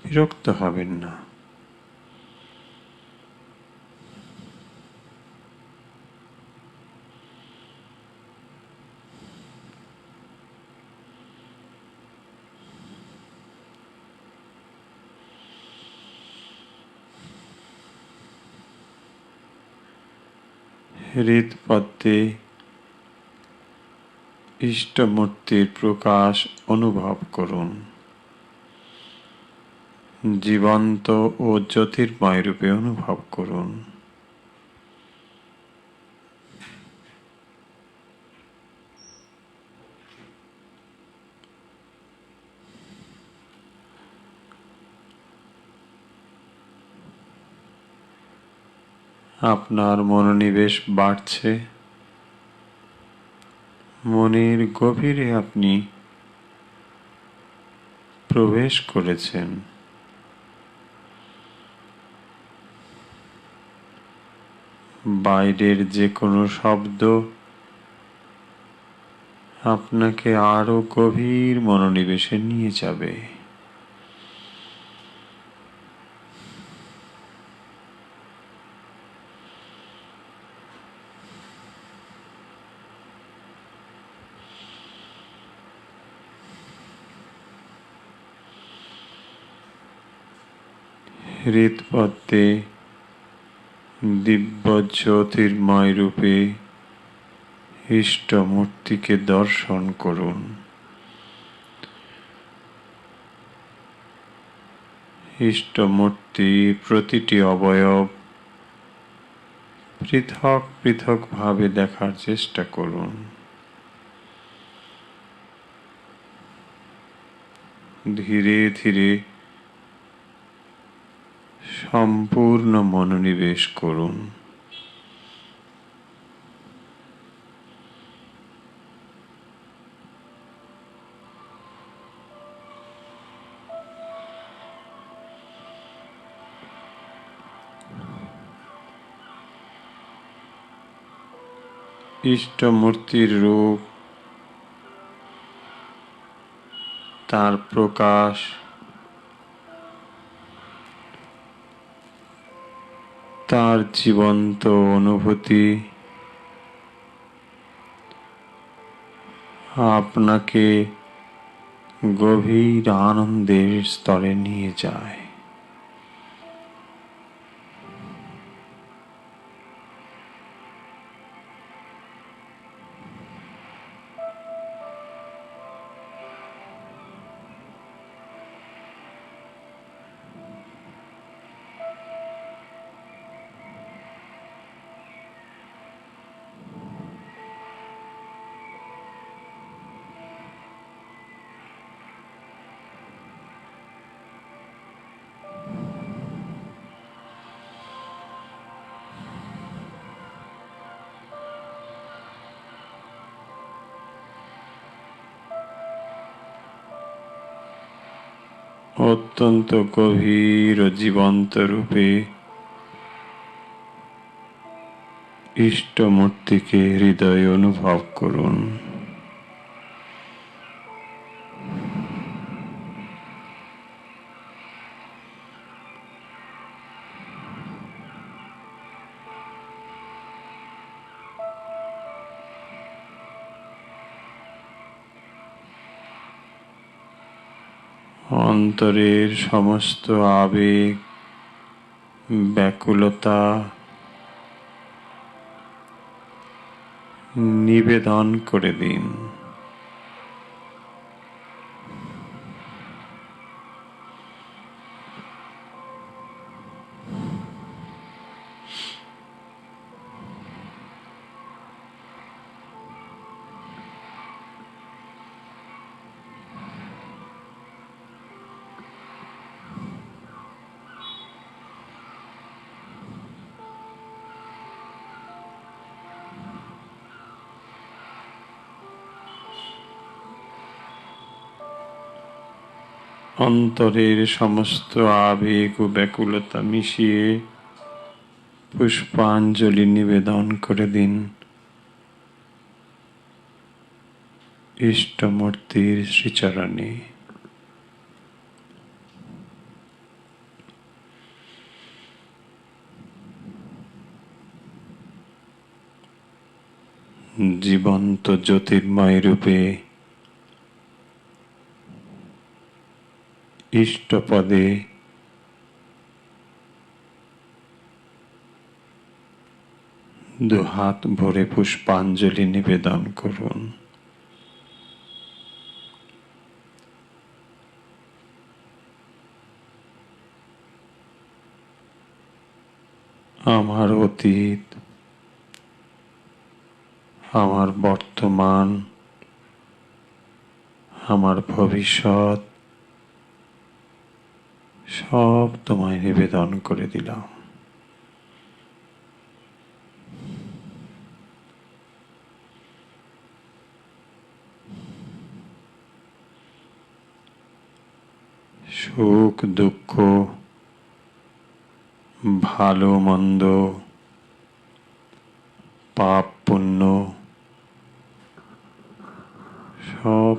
বিরক্ত হবেন না। হৃৎপদ্মে ইষ্টমূর্তির প্রকাশ অনুভব করুন। জীবন্ত ও জ্যোতির্ময় রূপে অনুভব করুন। আপনার মনোনিবেশ বাড়ছে, মনের গভীরে আপনি প্রবেশ করেছেন। বাইরের যে কোনো শব্দ আপনাকে আরো গভীর মনোনিবেশে নিয়ে যাবে। হৃৎপদ্মে দিব্য জ্যোতির্ময় রূপে ইষ্টমূর্তিকে দর্শন করুন। ইষ্টমূর্তি প্রতিটি অবয়ব পৃথক পৃথক ভাবে দেখার চেষ্টা করুন। ধীরে ধীরে সম্পূর্ণ মনোনিবেশ করুন। ইষ্টমূর্তির রূপ, তার প্রকাশ, তার জীবন্ত অনুভূতি আপনাকে গভীর আনন্দের স্তরে নিয়ে যায়। অত্যন্ত গভীর ও জীবন্ত রূপে ইষ্টমূর্তিকে হৃদয়ে অনুভব করুন। অন্তরের সমস্ত আবেগ, ব্যাকুলতা নিবেদন করে দিন। অন্তরের সমস্ত আবেগ ও ব্যাকুলতা মিশিয়ে পুষ্পাঞ্জলি নিবেদন করে দিন ইষ্টমূর্তির শ্রীচরণে। জীবন্ত জ্যোতির্ময় রূপে ইষ্টপদে দুহাত ভরে পুষ্পাঞ্জলি নিবেদন করুন। আমার অতীত, আমার বর্তমান, আমার ভবিষ্যৎ সব তোমায় নিবেদন করে দিলাম। সুখ দুঃখ, ভালো মন্দ, পাপ পুণ্য সব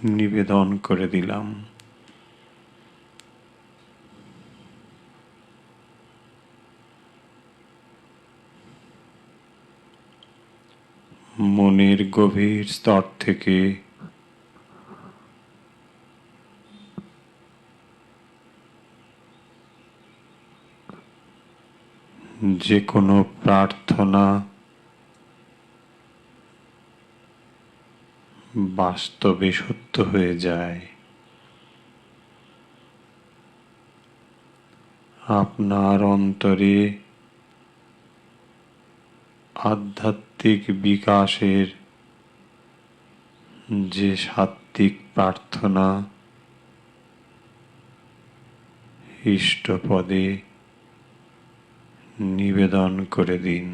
নিবেদন করে দিলাম। মনের গভীর স্তর থেকে যে কোনো প্রার্থনা বাস্তবে সত্য হয়ে যায়। আপনার অন্তরে আধ্যাত্মিক বিকাশের যে সাত্ত্বিক প্রার্থনা ইষ্টপদে নিবেদন করে দিন।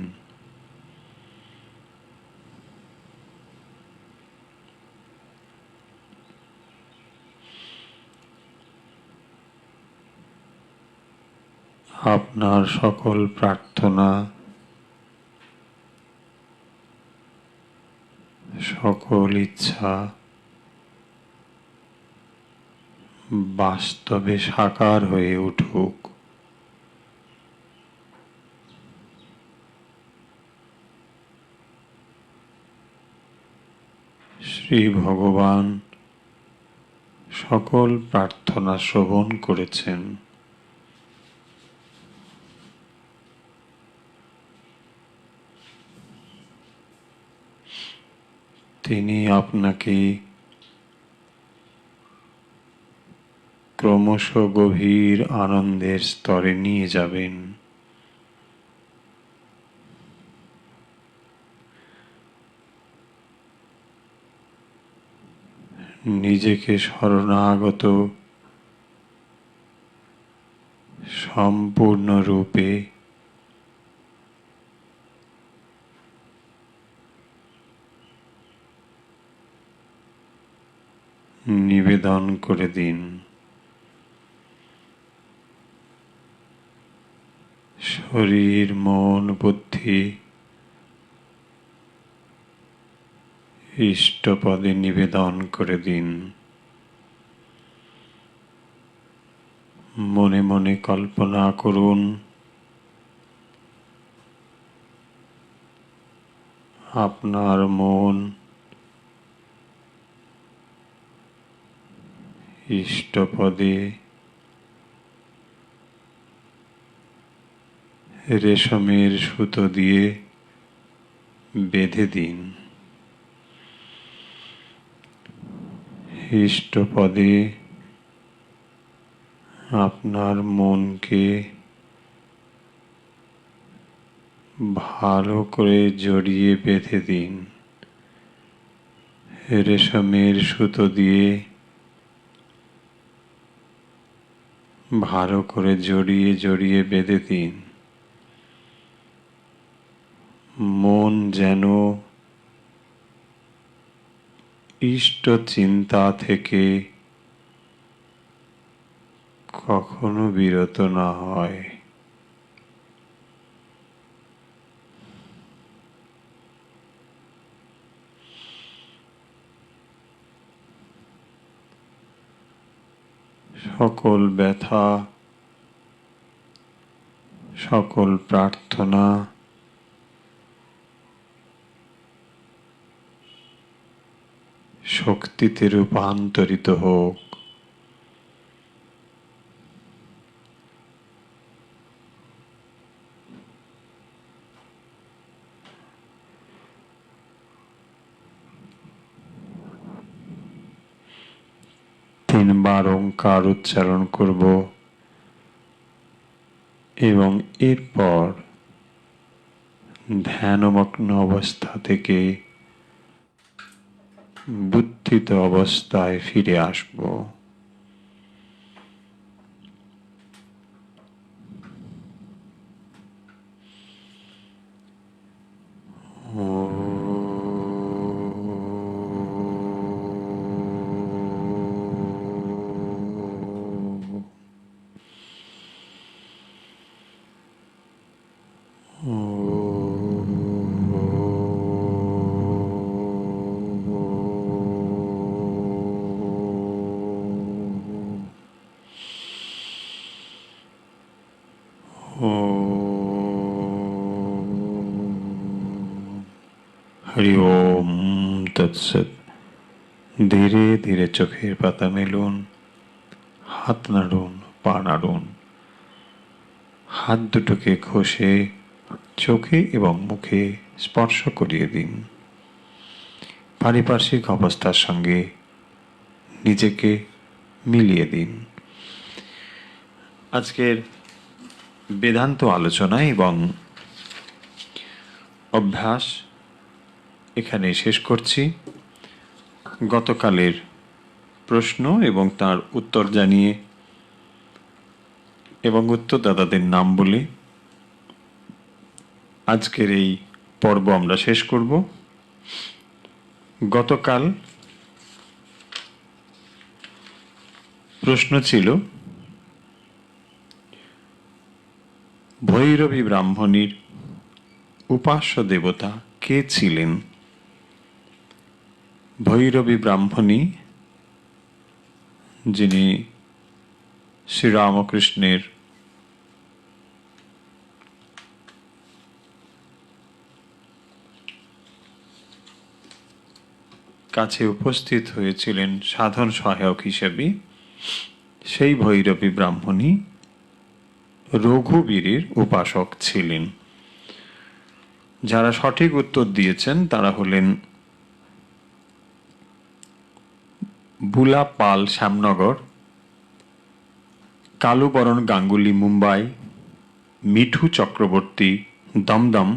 আপনার সকল প্রার্থনা, সকল ইচ্ছা বাস্তবে সাকার হয়ে উঠুক। শ্রী ভগবান সকল প্রার্থনা শ্রবণ করেছেন। তিনি আপনাকে ক্রমশ গভীর আনন্দের স্তরে নিয়ে যাবেন। নিজেকে শরণাগত সম্পূর্ণরূপে নিবেদন করে দিন। শরীর, মন, বুদ্ধি ইষ্টপদে নিবেদন করে দিন। মনে মনে কল্পনা করুন আপনার মন ইষ্টপদে রেশমের সুতো দিয়ে বেঁধে দিন। ইষ্টপদে আপনার মনকে ভালো করে জড়িয়ে বেঁধে দিন। রেশমের সুতো দিয়ে ভালো করে জড়িয়ে জড়িয়ে বেঁধে দিন। মন যেন ইষ্ট চিন্তা থেকে কখনো বিরত না হয়। সকল ব্যথা, সকল প্রার্থনা শক্তিতে রূপান্তরিত হোক। তিনবার ওঙ্কার উচ্চারণ করব এবং এরপর ধ্যানমগ্ন অবস্থা থেকে বুদ্ধিত অবস্থায় ফিরে আসব। হরি ওম তৎসৎ। ধীরে ধীরে চোখের পাতা মেলুন, হাত নাড়ুন, পা নাড়ুন, হাত দুটোকে ঘষে চোখে এবং মুখে স্পর্শ করিয়ে দিন। পারিপার্শ্বিক অবস্থার সঙ্গে নিজেকে মিলিয়ে দিন। আজকের বেদান্ত আলোচনা এবং অভ্যাস এখানে শেষ করছি। গতকালের প্রশ্ন এবং তার উত্তর জানিয়ে এবং উত্তরদাতাদের নাম বলে আজকের এই পর্ব আমরা শেষ করব। গতকাল প্রশ্ন ছিল ভৈরবী ব্রাহ্মণীর উপাস্য দেবতা কে ছিলেন? ভৈরবী ব্রাহ্মণী যিনি শ্রীরামকৃষ্ণের কাছে উপস্থিত হয়েছিলেন সাধন সহায়ক হিসেবে, সেই ভৈরবী ব্রাহ্মণী রঘুবীরের উপাসক ছিলেন। যারা সঠিক উত্তর দিয়েছেন তারা হলেন বুলা পাল শ্যামনগর, কালুবরণ গাঙ্গুলি মুম্বাই, মিঠু চক্রবর্তী দমদম,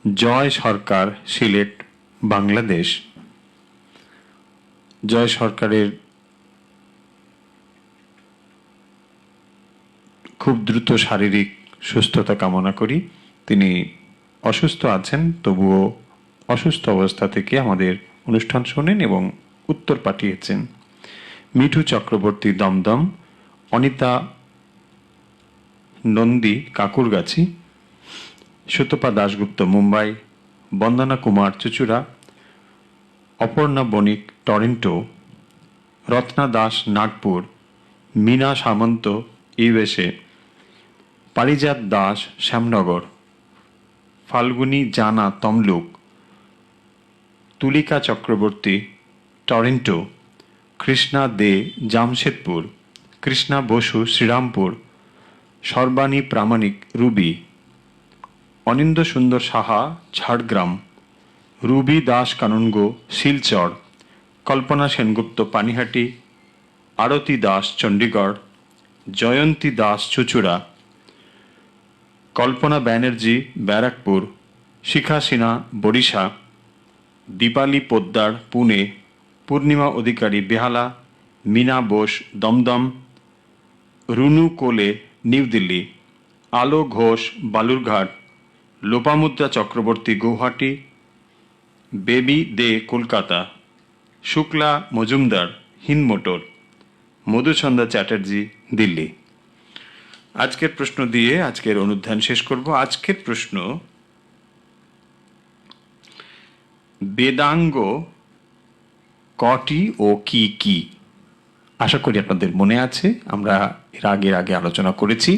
জয় সরকার সিলেট বাংলাদেশ। জয় সরকারের খুব দ্রুত শারীরিক সুস্থতা কামনা করি। তিনি অসুস্থ আছেন, তবুও অসুস্থ অবস্থা থেকে আমাদের অনুষ্ঠান শোনেন এবং উত্তর পাঠিয়েছেন। মিঠু চক্রবর্তী দমদম, অনিতা নন্দী কাকুরগাছি, সুতপা দাশগুপ্ত মুম্বাই, বন্দনা কুমার চুচুড়া, অপর্ণা বণিক টরেন্টো, রত্না দাস নাগপুর, মীনা সামন্ত ইউএসএ, পারিজাত দাস শ্যামনগর, ফাল্গুনী জানা তমলুক, তুলিকা চক্রবর্তী টরেন্টো, কৃষ্ণা দে জামশেদপুর, কৃষ্ণা বসু শ্রীরামপুর, সর্বাণী প্রামাণিক রুবি, অনিন্দ সুন্দর সাহা ঝাড়গ্রাম, রুবি দাস কানুনগো শিলচর, কল্পনা সেনগুপ্ত পানিহাটি, আরতি দাস চণ্ডীগড়, জয়ন্তী দাস চুচুড়া, কল্পনা ব্যানার্জি ব্যারাকপুর, শিখা সিনহা বরিশা, দীপালি পোদ্দার পুনে, পূর্ণিমা অধিকারী বেহালা, মিনা বোস দমদম, রুনু কোলে নিউ দিল্লি, আলো ঘোষ বালুরঘাট, লোপামুদ্রা চক্রবর্তী গৌহাটি, বেবি দে কলকাতা, শুক্লা মজুমদার হিন্দমোটর, মধুচন্দা চ্যাটার্জি দিল্লি। আজকের প্রশ্ন দিয়ে আজকের অনুধ্যান শেষ করব। আজকের প্রশ্ন, বেদাঙ্গ কটি ও কি কি? আশা করি আপনাদের মনে আছে, আমরা এর আগে আলোচনা করেছি।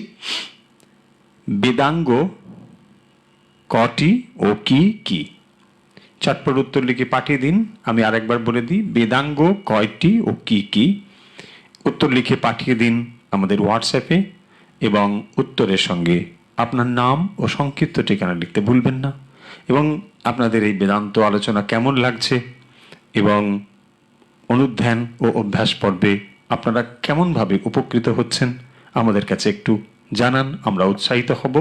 বেদাঙ্গ কটি ও কি কি? চটপট উত্তর লিখে পাঠিয়ে দিন। আমি আরেকবার বলে দিই, বেদাঙ্গ কয়টি ও কি কি? উত্তর লিখে পাঠিয়ে দিন আমাদের হোয়াটসঅ্যাপে এবং উত্তরের সঙ্গে আপনার নাম ও সংক্ষিপ্ত ঠিকানা লিখতে ভুলবেন না। এবং আপনাদের এই বেদান্ত আলোচনা কেমন লাগছে এবং অনুধ্যান ও অভ্যাস পর্বে আপনারা কেমনভাবে উপকৃত হচ্ছেন আমাদের কাছে একটু জানান, আমরা উৎসাহিত হব।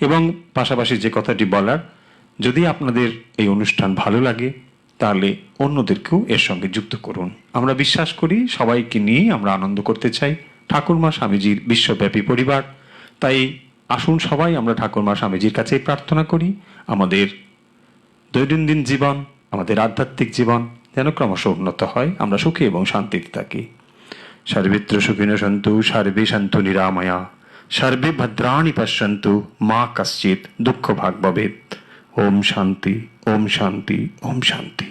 এবং পাশাপাশি যে কথাটি বলার, যদি আপনাদের এই অনুষ্ঠান ভালো লাগে তাহলে অন্যদেরকেও এর সঙ্গে যুক্ত করুন। আমরা বিশ্বাস করি সবাইকে নিয়ে আমরা আনন্দ করতে চাই। ঠাকুরমা স্বামীজির বিশ্বব্যাপী পরিবার, তাই আসুন সবাই আমরা ঠাকুরমা স্বামীজির কাছে প্রার্থনা করি আমাদের দৈনন্দিন জীবন, আমাদের আধ্যাত্মিক জীবন যেন ক্রমশ উন্নত হয়, আমরা সুখে এবং শান্তিতে থাকি। সর্বত্র সুখিনো সন্তু, সর্বে সন্তু নিরাময়া, সর্বে ভদ্রাণি পশ্যন্তু, মা কশ্চিৎ দুঃখ ভাগ ভবেৎ। ওম শান্তি, ওম শান্তি, ওম শান্তি।